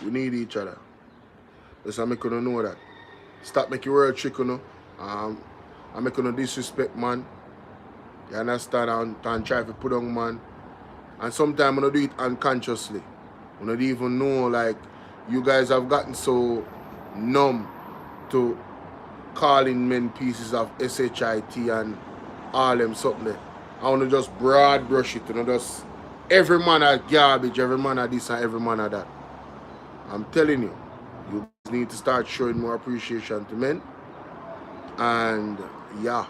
We need each other. That's how I make you know that. Stop making world trick, you know. I make you disrespect, man. You understand? And try to put on, man. And sometimes I do it unconsciously. I don't even know, like, you guys have gotten so numb to calling men pieces of SHIT and all them something there. I want to just broad brush it, you know, just every man are garbage, every man are this and every man are that. I'm telling you, you need to start showing more appreciation to men. And yeah,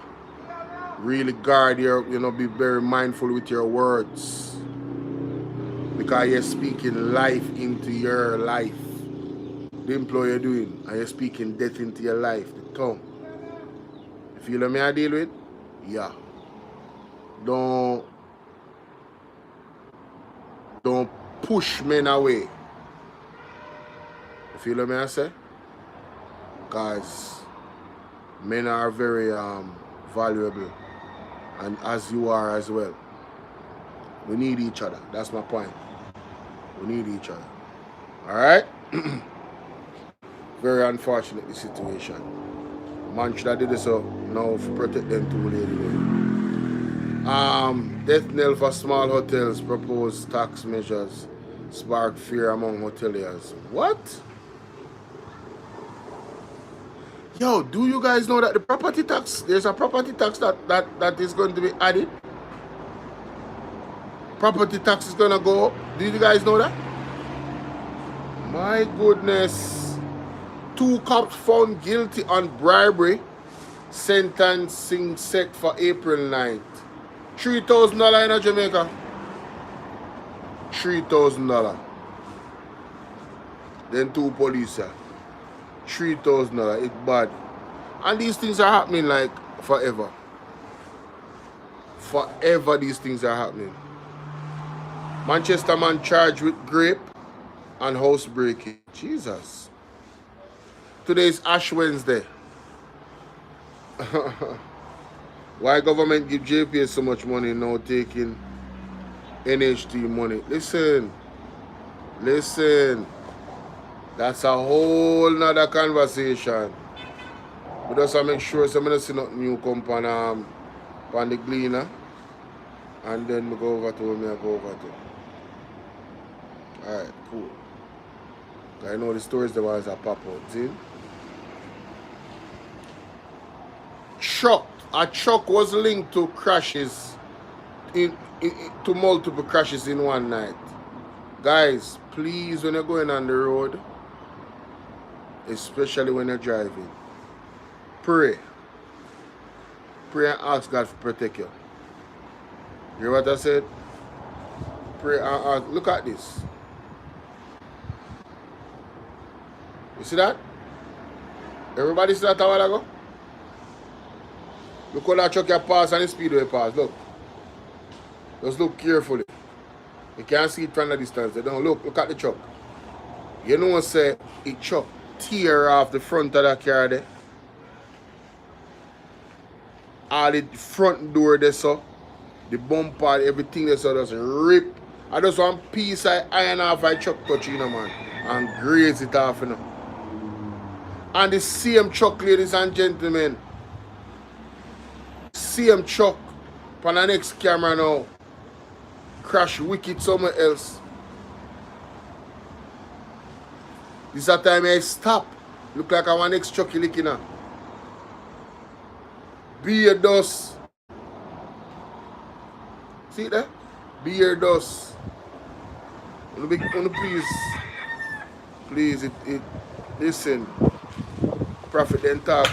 really guard your, you know, be very mindful with your words. Because you're speaking life into your life. The employer you're doing, and you're speaking death into your life, the tongue. You feel what I deal with? Yeah. Don't push men away. You feel what I say? Because men are very valuable, and as you are as well. We need each other. That's my point. We need each other. Alright? Very unfortunate the situation. Man should have did this so now to protect them too late. Death knell for small hotels, proposed tax measures spark fear among hoteliers. What? Yo, do you guys know that the property tax, there's a property tax that is going to be added? Property tax is gonna go up. Did you guys know that? My goodness. 2 cops found guilty on bribery. Sentencing set for April 9th. $3,000 in Jamaica. $3,000. Then 2 police. $3,000. It's bad. And these things are happening like forever. Forever these things are happening. Manchester man charged with grape and housebreaking. Jesus. Today is Ash Wednesday. Why government give JPA so much money now taking NHT money? Listen. That's a whole nother conversation. We just have to make sure so I don't see nothing new come on the Gleaner. And then we go over to where I go over to. Alright, cool. I know the stories the ones that pop out. See? A truck was linked to crashes to multiple crashes in one night. Guys, please, when you're going on the road, especially when you're driving, pray. Pray and ask God to protect you. You hear what I said? Pray and ask. Look at this. You see that? Everybody see that a while ago? Look how that truck you pass and the speedway pass. Look. Just look carefully. You can't see it from the distance. They don't look at the truck. You know what say it truck. tear off the front of that car there. All the front door there, so the bumper, everything there, so just rip. I just want piece I iron off I truck touch, you know, man, and graze it off, you know. And the same truck, ladies and gentlemen, same truck on the next camera now, crash wicked somewhere else. This is the time I stop. Look like I want next truck you looking at. Beer dust. See that? Beer dust. Please, listen. Prophet then talk.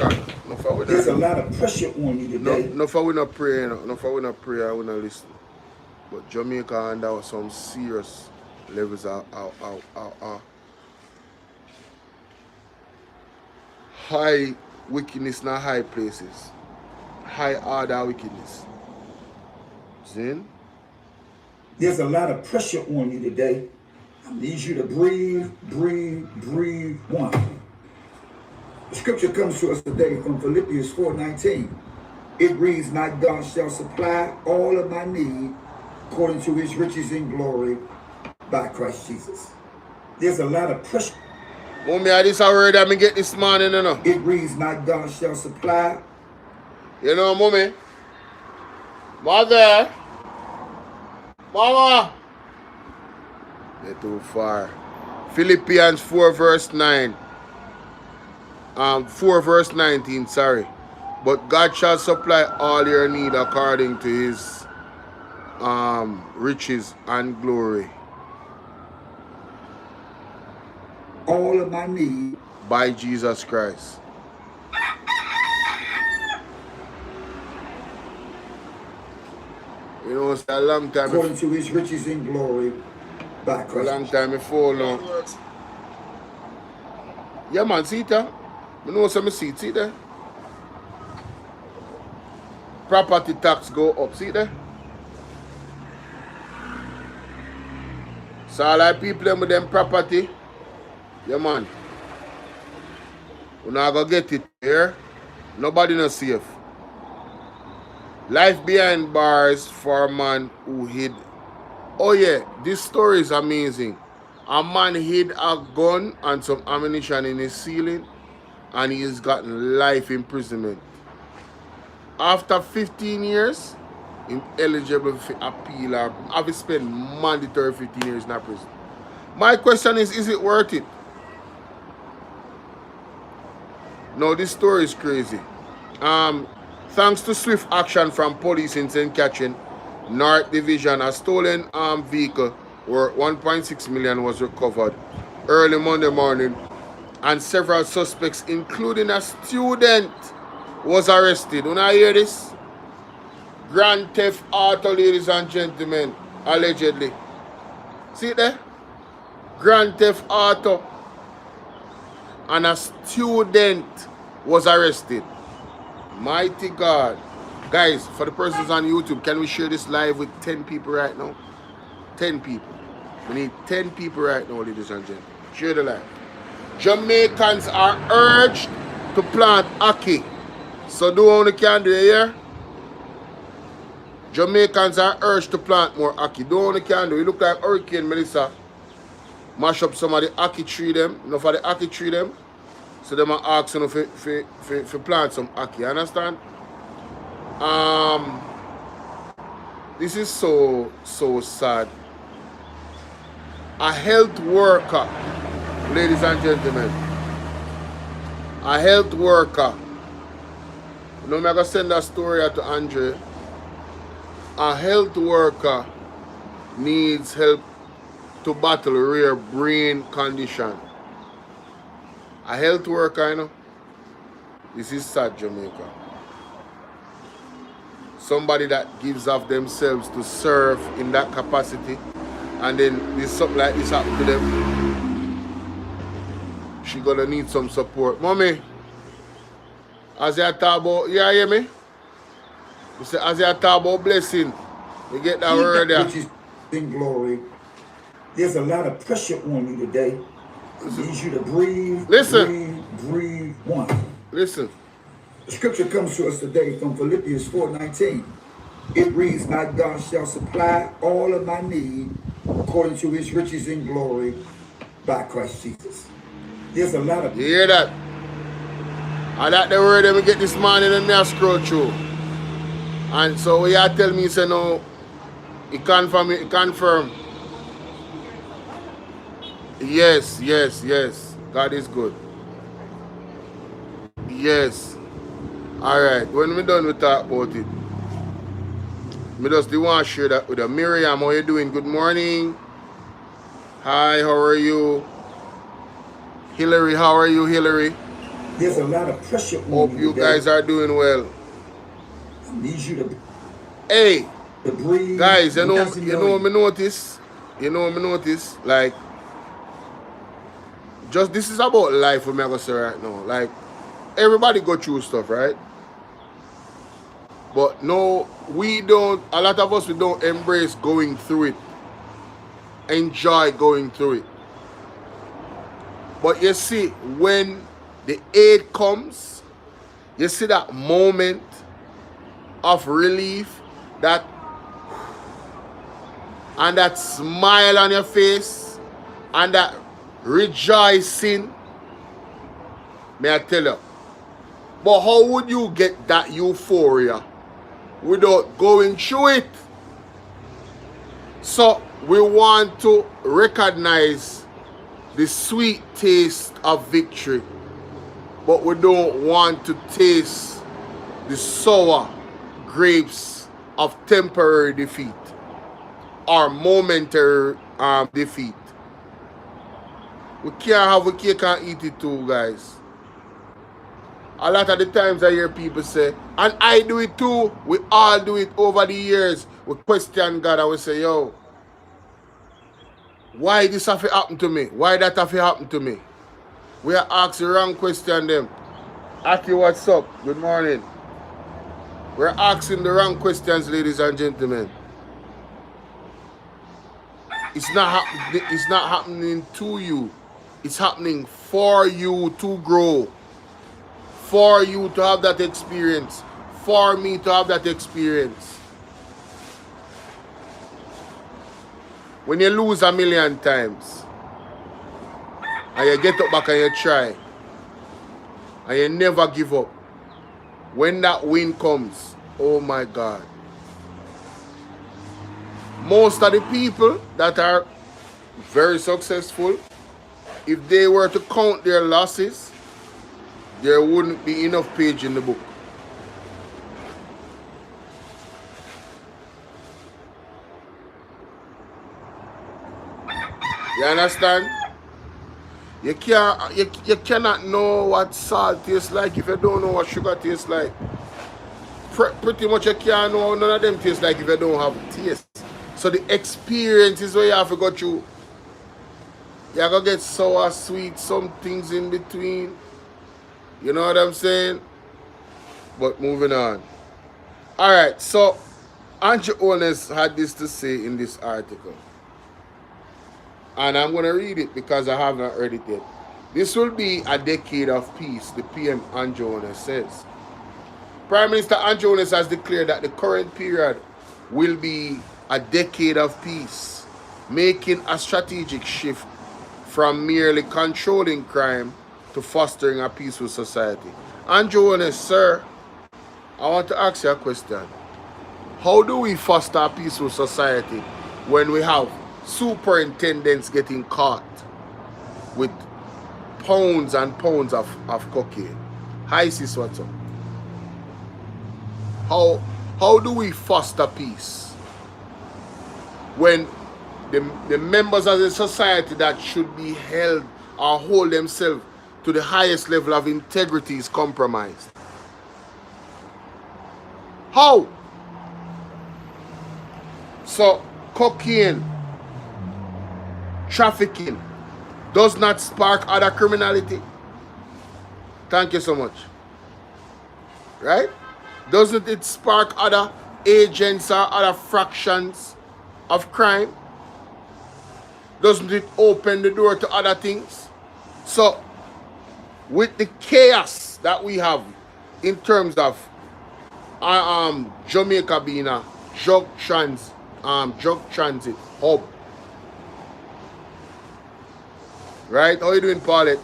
There's a lot of pressure on you today. No for we not pray, no for we not pray, I will not listen. But Jamaica under some serious levels of high wickedness in high places. High order wickedness. See? There's a lot of pressure on you today. I need you to breathe, breathe, breathe. One. The scripture comes to us today from Philippians 4:19. It reads, "My God shall supply all of my need according to his riches in glory by Christ Jesus." There's a lot of pressure. Mommy, this is a word that I get this morning, you know. It reads, "My God shall supply." You know, mommy. Mother. Mama. They're too far. Philippians 4 verse 9. 4 verse 19, sorry. But God shall supply all your need according to his riches and glory. All of my need. By Jesus Christ. You know, it's a long time. According to his riches in glory by Christ. A long time before now. Yeah, man, see that? I know some see there? Property tax go up, see there? So all like people them with them property, yeah man. We're not gonna get it here. Nobody not safe. Life behind bars for a man who hid. Oh yeah, this story is amazing. A man hid a gun and some ammunition in his ceiling and he has gotten life imprisonment. After 15 years, he's eligible for appeal or have to spend mandatory 15 years in prison. My question is it worth it? No, this story is crazy. Thanks to swift action from police in St. Catherine, North Division, a stolen vehicle worth 1.6 million was recovered early Monday morning, and several suspects, including a student, was arrested. When I hear this, grand theft auto, ladies and gentlemen, allegedly. See it there? Grand theft auto, and a student was arrested. Mighty God. Guys, for the persons on YouTube, can we share this live with 10 people right now? 10 people. We need 10 people right now, ladies and gentlemen. Share the live. Jamaicans are urged to plant ackee. So do what you can do here. Jamaicans are urged to plant more ackee. Do what you can do. You look like Hurricane Melissa. Mash up some of the ackee tree them. Enough of the ackee tree them. So them are asking if plant some ackee. You understand? This is so sad. A health worker, ladies and gentlemen, a health worker. You know, I'm going to send that story to Andre. A health worker needs help to battle rare brain condition. A health worker, you know. This is sad, Jamaica. Somebody that gives of themselves to serve in that capacity, and then this something like this happen to them, she gonna need some support. Mommy, as you talk about, you hear me? You say, as you talk about blessing, you get that word there. Which is in glory. There's a lot of pressure on you today. I need you to breathe, Listen. breathe, one. Listen. The scripture comes to us today from Philippians 4:19. It reads, "My God shall supply all of my need according to his riches in glory by Christ Jesus." There's a lot of... You hear that? I like the word that we get this morning and I scroll through. And so what you tell me, say no, it confirm. Yes, yes, yes. God is good. Yes. Alright, when we done we talk about it. Me just want to share that with you. Miriam, how you doing? Good morning. Hi, how are you? Hillary, how are you, Hillary? There's a lot of pressure on Hope you guys are doing well. I need you to... Hey, to breathe. guys, you know me notice? You know me notice? Like, just this is about life what I'm going to say right now. Like, everybody go through stuff, right? But no, we don't, a lot of us, we don't embrace going through it. Enjoy going through it. But you see, when the aid comes, you see that moment of relief, that and that smile on your face, and that rejoicing. May I tell you? But how would you get that euphoria without going through it? So we want to recognize the sweet taste of victory, but we don't want to taste the sour grapes of temporary defeat or momentary defeat. We can't have a cake and eat it too, guys. A lot of the times I hear people say, and I do it too, we all do it over the years. We question God and we say, yo, why this have to happen to me? Why that have to happen to me? We are asking the wrong question them. Aki, what's up? Good morning. We're asking the wrong questions, ladies and gentlemen. It's not happening to you. It's happening for you to grow. For you to have that experience. For me to have that experience. When you lose 1,000,000 times, and you get up back and you try, and you never give up, when that win comes, oh my God. Most of the people that are very successful, if they were to count their losses, there wouldn't be enough page in the book. You understand? You cannot know what salt tastes like if you don't know what sugar tastes like. Pretty much you can't know none of them taste like if you don't have taste. So the experience is where you have to go through. You're going to get sour, sweet, some things in between. You know what I'm saying? But moving on. Alright, so Andrew Owners had this to say in this article. And I'm going to read it because I have not read it yet. This will be a decade of peace, the PM Andrew Owners says. Prime Minister Andrew Owners has declared that the current period will be a decade of peace, making a strategic shift from merely controlling crime to fostering a peaceful society. Andrew Owners, sir, I want to ask you a question. How do we foster a peaceful society when we have superintendents getting caught with pounds and pounds of cocaine? Hi sis, what's up? How do we foster peace when the members of the society that should be held or hold themselves to the highest level of integrity is compromised? How? So cocaine trafficking does not spark other criminality. Thank you so much. Right? Doesn't it spark other agents or other fractions of crime? Doesn't it open the door to other things? So with the chaos that we have in terms of Jamaica being a drug transit hub, right? How you doing, Paulette?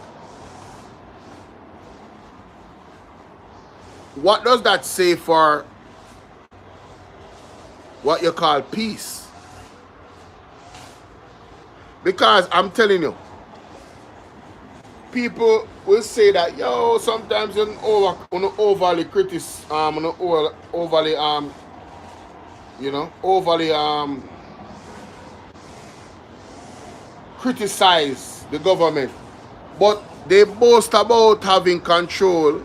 What does that say for what you call peace? Because I'm telling you, people will say that, yo, sometimes you overly criticize the government, but they boast about having control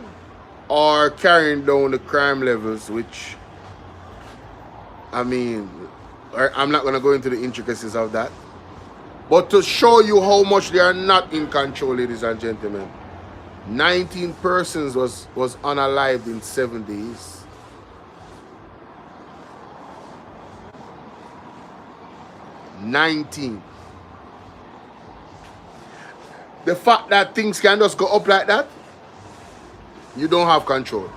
or carrying down the crime levels, which, I mean, I'm not going to go into the intricacies of that. But to show you how much they are not in control, ladies and gentlemen, 19 persons was unalived in 7 days. $19. The fact that things can just go up like that, you don't have control.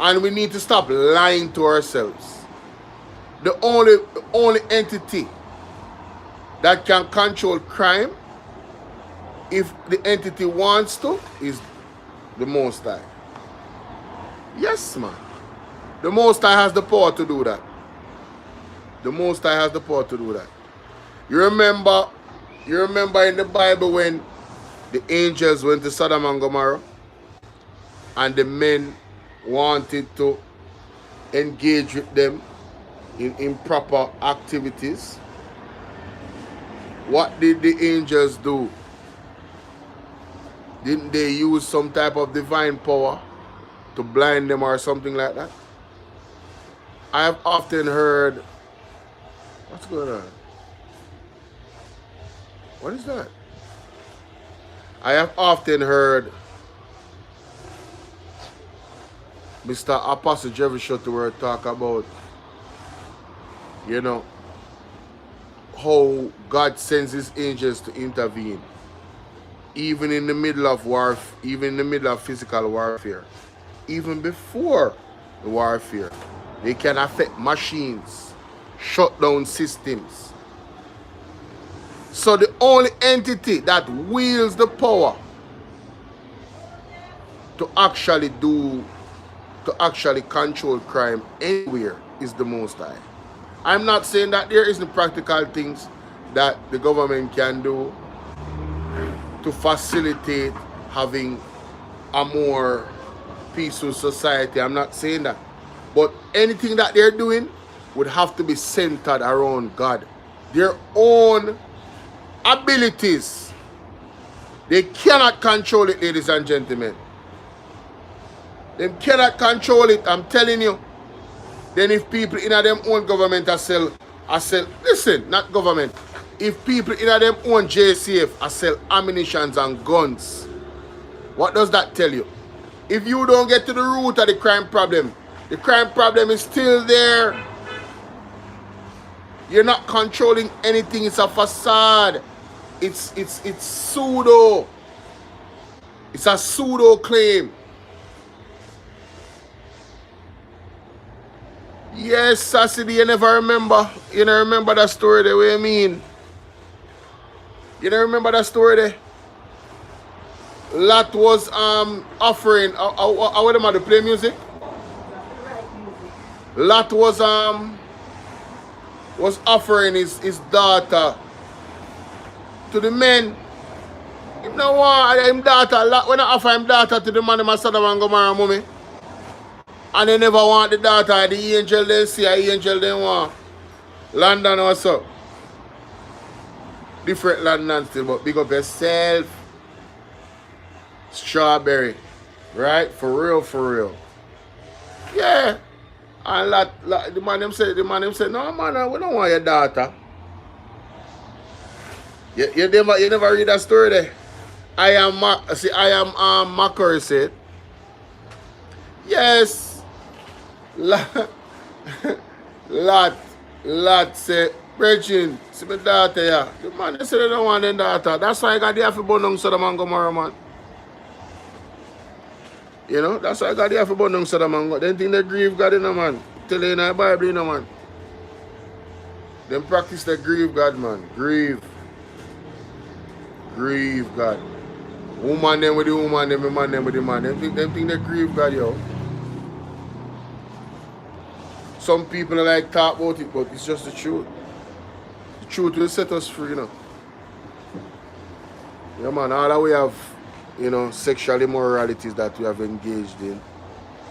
And we need to stop lying to ourselves. The only entity that can control crime, if the entity wants to, is the Most High. Yes, man. The Most High has the power to do that. The Most High has the power to do that. You remember in the Bible when the angels went to Sodom and Gomorrah and the men wanted to engage with them in improper activities? What did the angels do? Didn't they use some type of divine power to blind them or something like that? I have often heard, what's going on? What is that? I have often heard Mr. Apostle Jeffrey Shuttleworth talk about, you know, how God sends his angels to intervene, even in the middle of war, even in the middle of physical warfare, even before the warfare. They can affect machines, shut down systems. So the only entity that wields the power to actually control crime anywhere is the Most High. I'm not saying that there isn't practical things that the government can do to facilitate having a more peaceful society. I'm not saying that. But anything that they're doing would have to be centered around God. Their own abilities, they cannot control it, ladies and gentlemen. They cannot control it, I'm telling you. Then if people in them own government are sell, listen, not government. If people in them own JCF are sell ammunitions and guns, what does that tell you? If you don't get to the root of the crime problem is still there. You're not controlling anything, it's a facade. It's pseudo. It's a pseudo claim. Yes, Sassy, you never remember. You never remember that story there, what you mean? You never remember that story there? Lot was offering, what am I to play music? Lot was offering his daughter to the men. Him no want him daughter. When I offer him daughter to the man, him a Sodom and Gomorrah mommy. And they never want the daughter. The angel they see, the angel they want. London also. Different London still, but big up yourself. Strawberry. Right? For real, for real. Yeah. And the man him said, no man, we don't want your daughter. You never read that story there. I am Macquarie said. Yes. Lot said Bridging, see my daughter, yeah. The man, they say they don't want their daughter. That's why I got the half burn down Sodom and Gomorrah, man. You know, that's why I got the half burn down Sodom and Gomorrah. They think they grieve God, you know, man. Tell you in the Bible, you know, man. Them practice the grieve God, man. Grieve. Grieve God. Woman them with the woman, them man them with the man. Them think they grieve God, yo. Some people like talk about it, but it's just the truth. The truth will set us free, you know. Yeah, man, all that we have, you know, sexual immoralities that we have engaged in.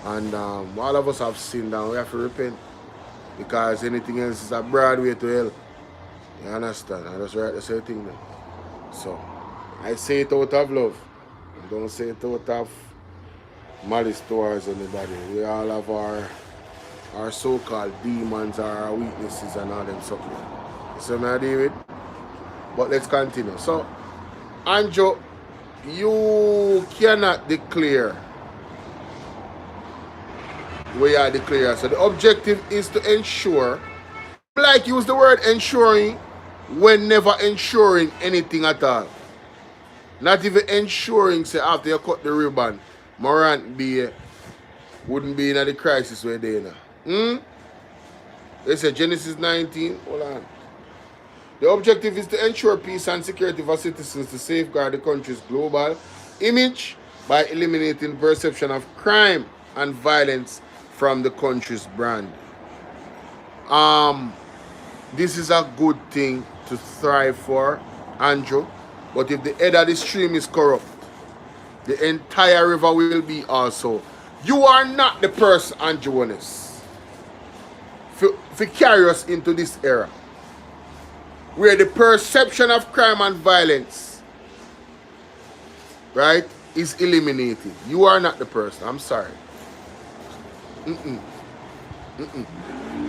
And all of us have sinned and we have to repent. Because anything else is a broad way to hell. You understand? I just write the same thing there. So, I say it out of love. I don't say it out of malice towards anybody. We all have our so-called demons or our weaknesses and all them stuff. You see what I deal with? But let's continue. So, Andrew, you cannot declare we are declare. So the objective is to ensure, like use the word ensuring when never ensuring anything at all. Not even ensuring, say after you cut the ribbon, Morant wouldn't be in the crisis where they are now. They say Genesis 19, hold on. The objective is to ensure peace and security for citizens to safeguard the country's global image by eliminating the perception of crime and violence from the country's brand. This is a good thing to thrive for, Andrew. But if the head of the stream is corrupt, the entire river will be also. You are not the person, Andrew Wallace, to carry us into this era where the perception of crime and violence, right, is eliminated. You are not the person. I'm sorry.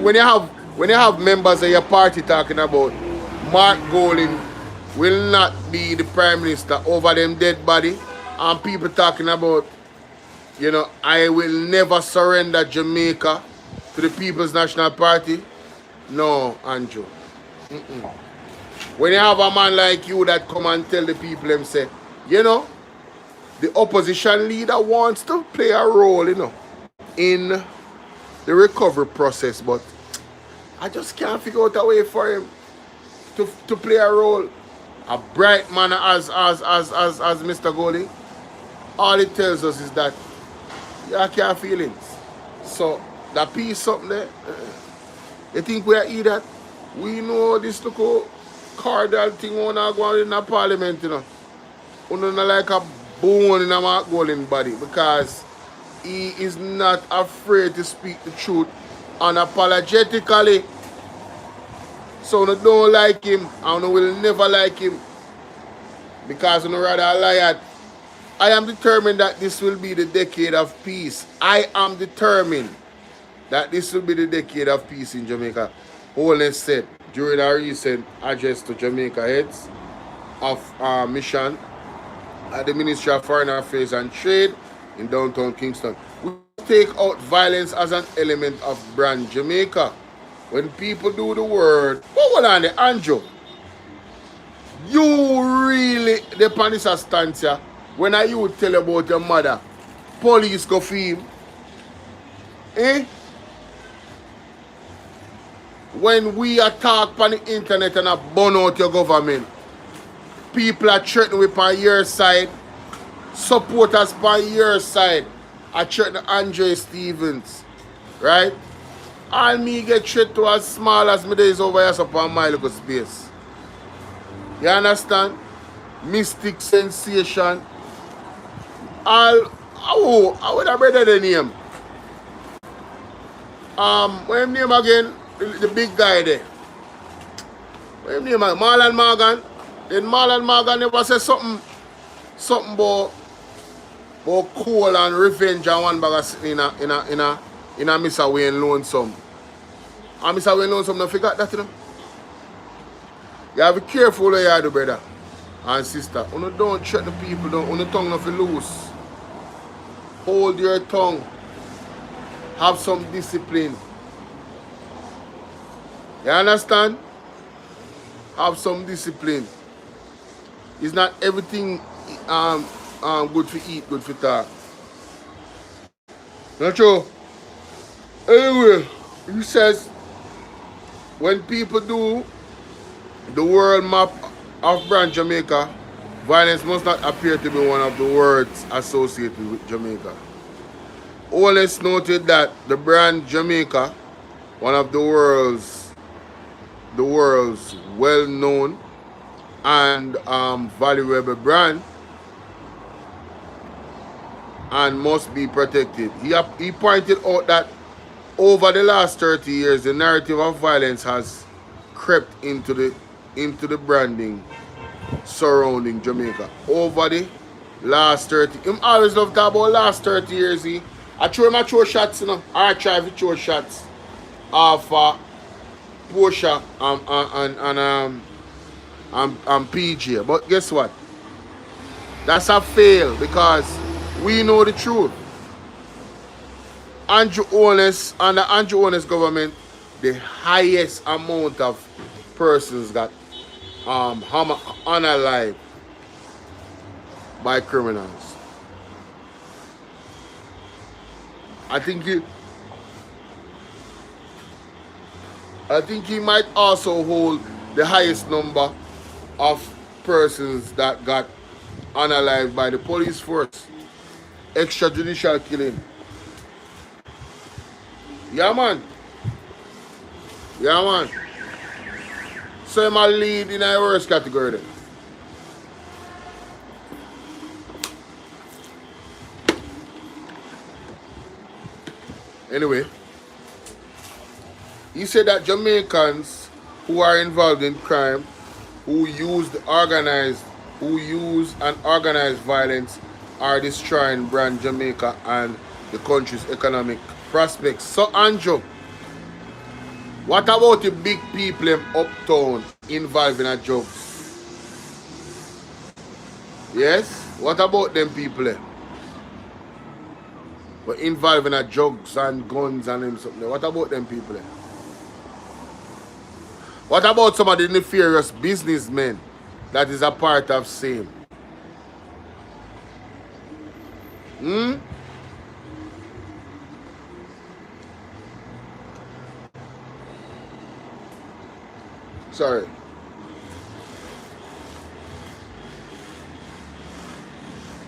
When you have members of your party talking about Mark Golding will not be the prime minister over them dead body, and people talking about, you know, I will never surrender Jamaica to the People's National Party. No, Andrew. When you have a man like you that come and tell the people them say, you know, the opposition leader wants to play a role, you know, in the recovery process, but I just can't figure out a way for him to play a role. A bright man as Mr. Golding. All it tells us is that you can't feelings. So that piece something there. You think we are either? We know this little cardinal thing wanna go on in the parliament, you know. We don't like a bone in a Mark Golding body because he is not afraid to speak the truth unapologetically. So I don't like him and I will never like him because I'm rather a liar. I am determined that this will be the decade of peace. I am determined that this will be the decade of peace in Jamaica. Holness said during our recent address to Jamaica heads of mission at the Ministry of Foreign Affairs and Trade in downtown Kingston. We take out violence as an element of brand Jamaica. When people do the word, hold on there, Andrew. You really, the police stance here, when I you tell about your mother, police go film. Eh? When we attack on the internet and burn out your government, people are threatening with on your side, supporters on your side, are threatening Andre Stevens, right? All me get treated to as small as me days over here upon my little space. You understand? Mystic sensation. I would have better than him. What his name again? The big guy there. What his name again? Marlon Morgan. Then Marlon Morgan never say something about coal and revenge and one bag of sitting in a Mr. Wayne Lonesome. And Mr. Wayne Lonesome don't forget that, you know. You have to be careful what you do, brother and sister. You don't check the people, don't. Your tongue not loose. Hold your tongue. Have some discipline. You understand? have some discipline. It's not everything good for eat, good for talk. Not true. Anyway, he says when people do the world map of brand Jamaica, violence must not appear to be one of the words associated with Jamaica. Wallace noted that the brand Jamaica, one of the world's well-known and valuable brand, and must be protected. He pointed out that over the last 30 years, the narrative of violence has crept into the branding surrounding Jamaica. Over the last 30, him always love to talk about last 30 years. I throw shots, you know. I try to throw shots of Porsche and PJ. But guess what? That's a fail because we know the truth. Andrew Holness, under Andrew Holness government, the highest amount of persons got unalive by criminals. I think he might also hold the highest number of persons that got unalive by the police force. Extrajudicial killing. Yeah, man. Yeah, man. So I'm a lead in a worst category then. Anyway, he said that Jamaicans who are involved in crime, who use and organized violence, are destroying brand Jamaica and the country's economic prospects. So Andrew, what about the big people in uptown involved in a drugs? Yes? What about them people? But involved in a drugs and guns and them something. What about them people? What about some of the nefarious businessmen that is a part of same? Sorry.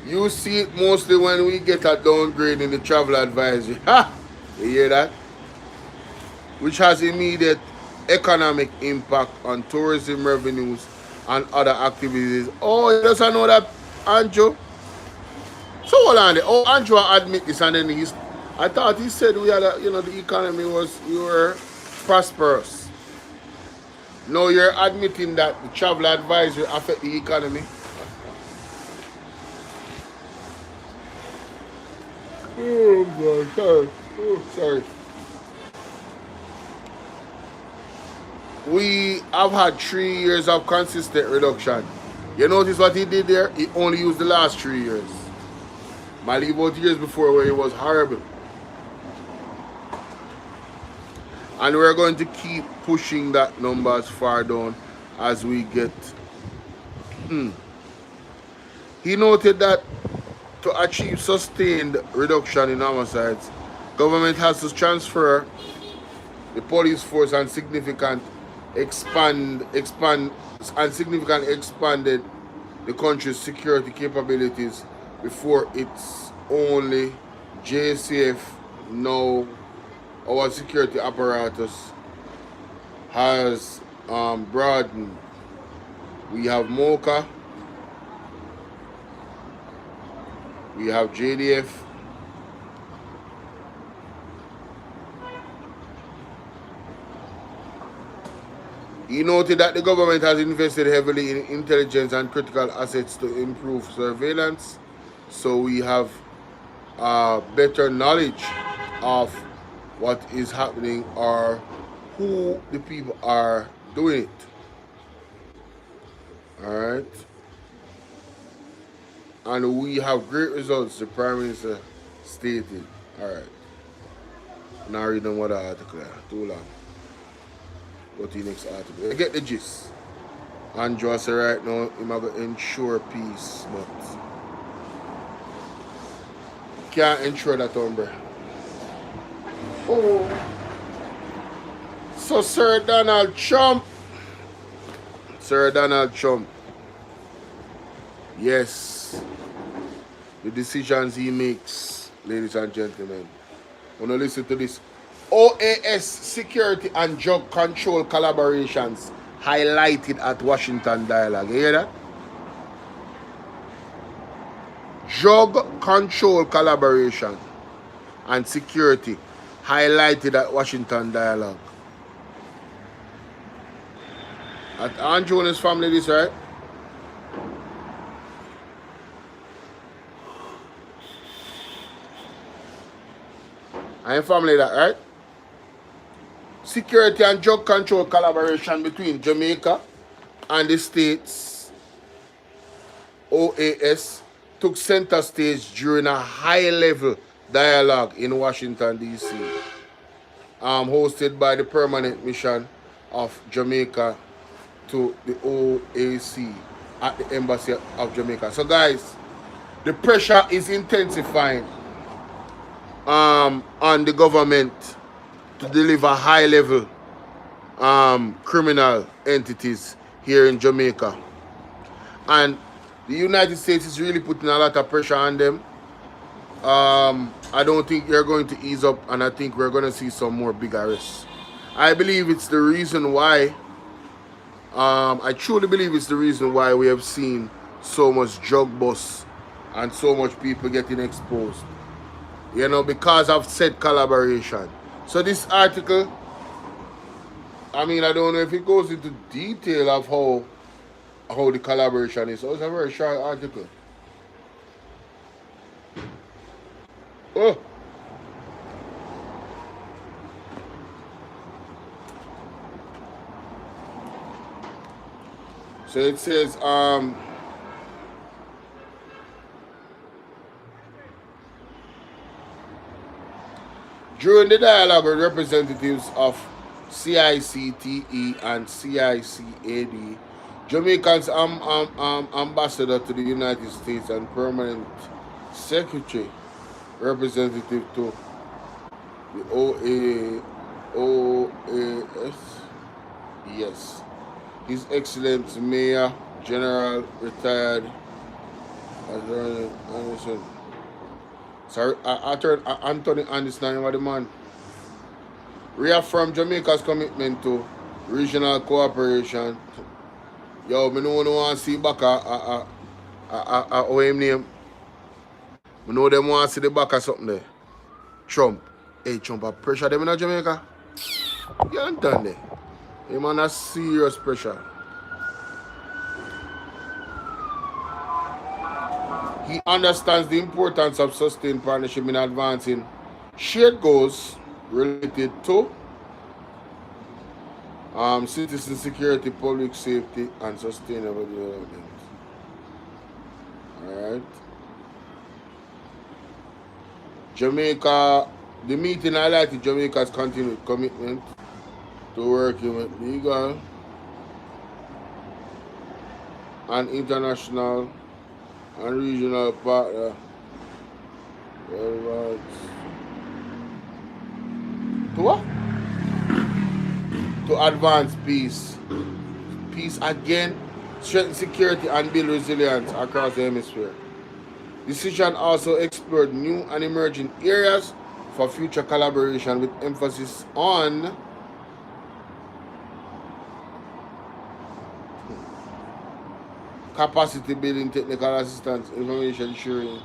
You see it mostly when we get a downgrade in the travel advisory. Ha! You hear that? Which has immediate economic impact on tourism revenues and other activities. Oh, you doesn't know that, Andrew? So hold on there. Oh, Andrew admit this and then I thought he said we had the economy we were prosperous. No, you're admitting that the travel advisory affect the economy. Oh God, sorry. Oh, sorry. We have had 3 years of consistent reduction. You notice what he did there? He only used the last 3 years. Might leave out years before where it was horrible. And we're going to keep pushing that number as far down as we get. He noted that to achieve sustained reduction in homicides, government has to transfer the police force and significantly expanded the country's security capabilities. Before it's only JCF, now our security apparatus has broadened. We have MOCA, we have JDF, he noted that the government has invested heavily in intelligence and critical assets to improve surveillance, so we have better knowledge of what is happening or who the people are doing it. Alright? And we have great results, the Prime Minister stated. Alright. Now read them what the article there. Too long. Go to the next article. You get the gist. Andrew say right now, he might ensure peace, but can't ensure that, hombre. Oh. So Sir Donald Trump. Yes. The decisions he makes, ladies and gentlemen. Wanna listen to this? OAS security and drug control collaborations highlighted at Washington Dialogue. You hear that? Drug control collaboration and security highlighted at Washington Dialogue. At Andrew and his family, this, right? And family, that, right? Security and drug control collaboration between Jamaica and the states, OAS, took center stage during a high-level dialogue in Washington, D.C., hosted by the Permanent Mission of Jamaica to the OAC at the Embassy of Jamaica. So, guys, the pressure is intensifying on the government to deliver high-level criminal entities here in Jamaica. And the United States is really putting a lot of pressure on them. I don't think they're going to ease up, and I think we're going to see some more big arrests. I believe it's the reason why, I truly believe it's the reason why we have seen so much drug bust and so much people getting exposed. You know, because of said collaboration. So this article, I mean, I don't know if it goes into detail of how the collaboration is. So it's a very short article. Oh. So it says, during the dialogue with representatives of CICTE and CICAD, Jamaica's ambassador to the United States and permanent secretary representative to the OAS, yes, His Excellency Mayor General Retired Anderson. Sorry, Anthony Anderson, what the man? Reaffirm Jamaica's commitment to regional cooperation. Yo, me no want to see back what him name. Me know them want to see the back of something there. Trump. Hey, Trump, I pressure them in Jamaica. You understand there? Him on a serious pressure. He understands the importance of sustained partnership in advancing shared goals related to citizen security, public safety, and sustainable development. Alright. Jamaica, the meeting highlighted Jamaica's continued commitment to working with legal and international and regional partner to what? To advance peace. Peace again, strengthen security and build resilience across the hemisphere. Decision also explored new and emerging areas for future collaboration with emphasis on capacity building, technical assistance, information sharing.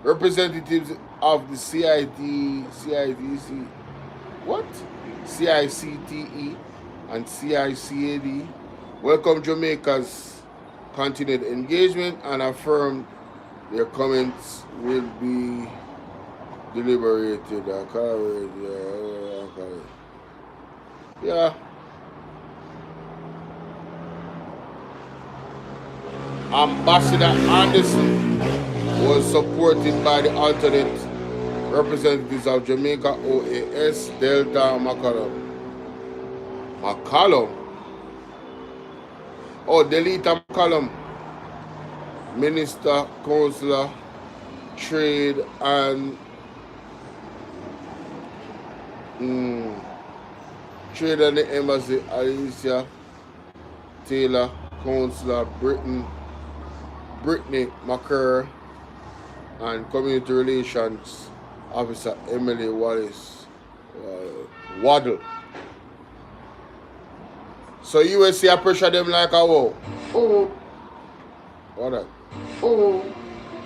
Representatives of the CIDC, what? CICTE and CICAD welcome Jamaica's continued engagement and affirmed their comments will be deliberated. Yeah. Ambassador Anderson was supported by the alternate Representatives of Jamaica, OAS, Delta, McCallum. McCallum? Oh, Delta McCallum. Minister, Councillor, Trade and Trade and the Embassy, Alicia Taylor, Councillor, Brittany McCurr, and Community Relations Officer Emily Wallace Waddle. So USA pressure them like a wow. Oh. What that? Oh.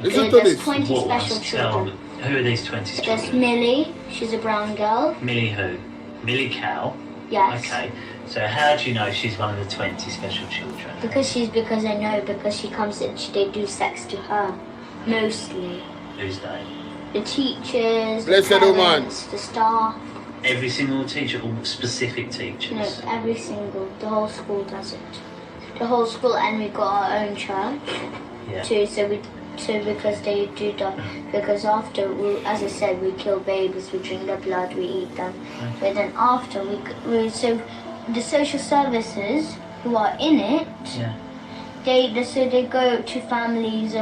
Listen to There's this. 20 special children. Who are these 20 children? There's Millie, she's a brown girl. Millie who? Millie Cow? Yes. Okay. So how do you know she's one of the 20 special children? Because I know, because she comes in, they do sex to her. Mostly. Who's they? The teachers, the Blessed woman. parents, the staff. Every single teacher or specific teachers? No, every single. The whole school does it. The whole school, and we got our own church Yeah. too. So because they do that, because after as I said, we kill babies, we drink their blood, we eat them. But then after so the social services who are in it, Yeah. they go to families,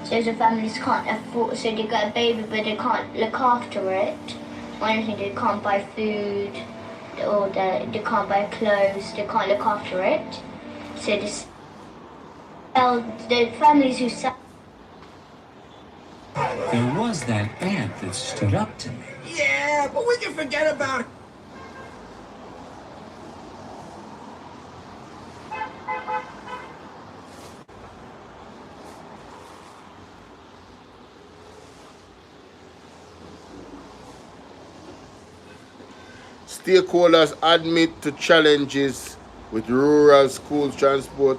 So the families can't afford, so they got a baby, but they can't look after it or anything. They can't buy food, or they can't buy clothes. They can't look after it. So the families who sell. There was that aunt that stood up to me. Yeah, but we can forget about it. Stakeholders admit to challenges with rural school transport.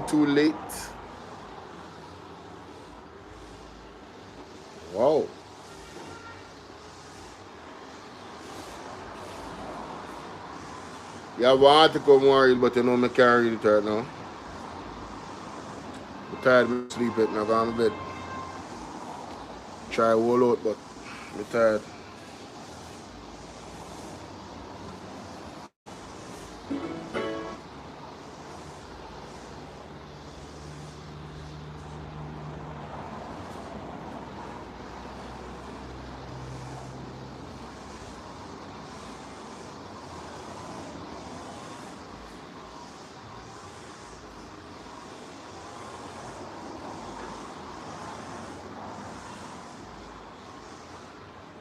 Too late. Wow. You have an article more, but you know I can't read it right now. I'm tired of sleeping, I'm going to bed. Try to hold out, but I'm tired.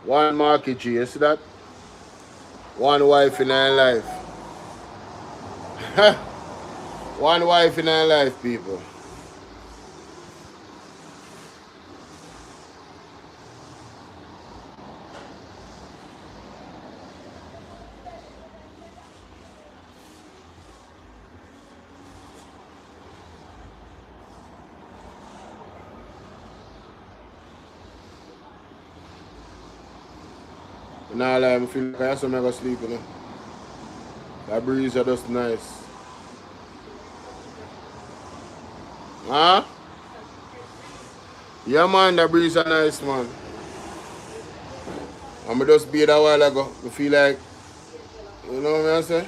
One market, G, you see that? One wife in her life. One wife in her life, people. Nah, like, I feel like I have to make her sleep, you know. That breeze is just nice. Huh? Yeah, man, that breeze is nice, man. I'm just be that while ago. I feel like, you know what I'm saying?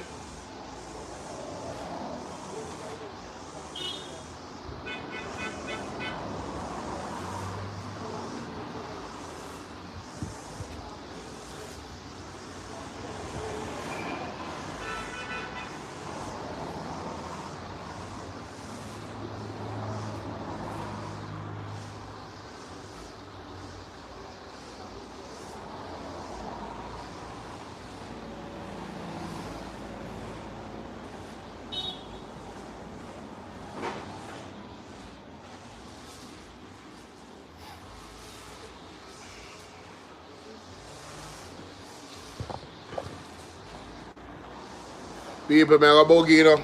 People, me go boogie, you know.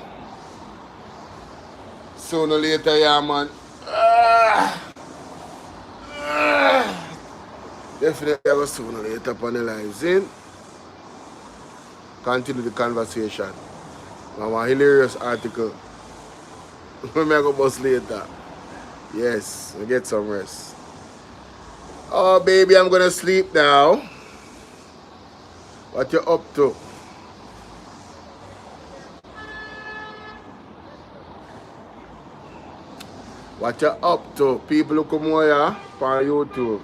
Sooner or later, yeah, man. Definitely I go sooner or later upon the lives in. Continue the conversation. I have a hilarious article. Me go bust later. Yes, we get some rest. Oh, baby, I'm gonna sleep now. What you up to? What you up to? People who come here on YouTube.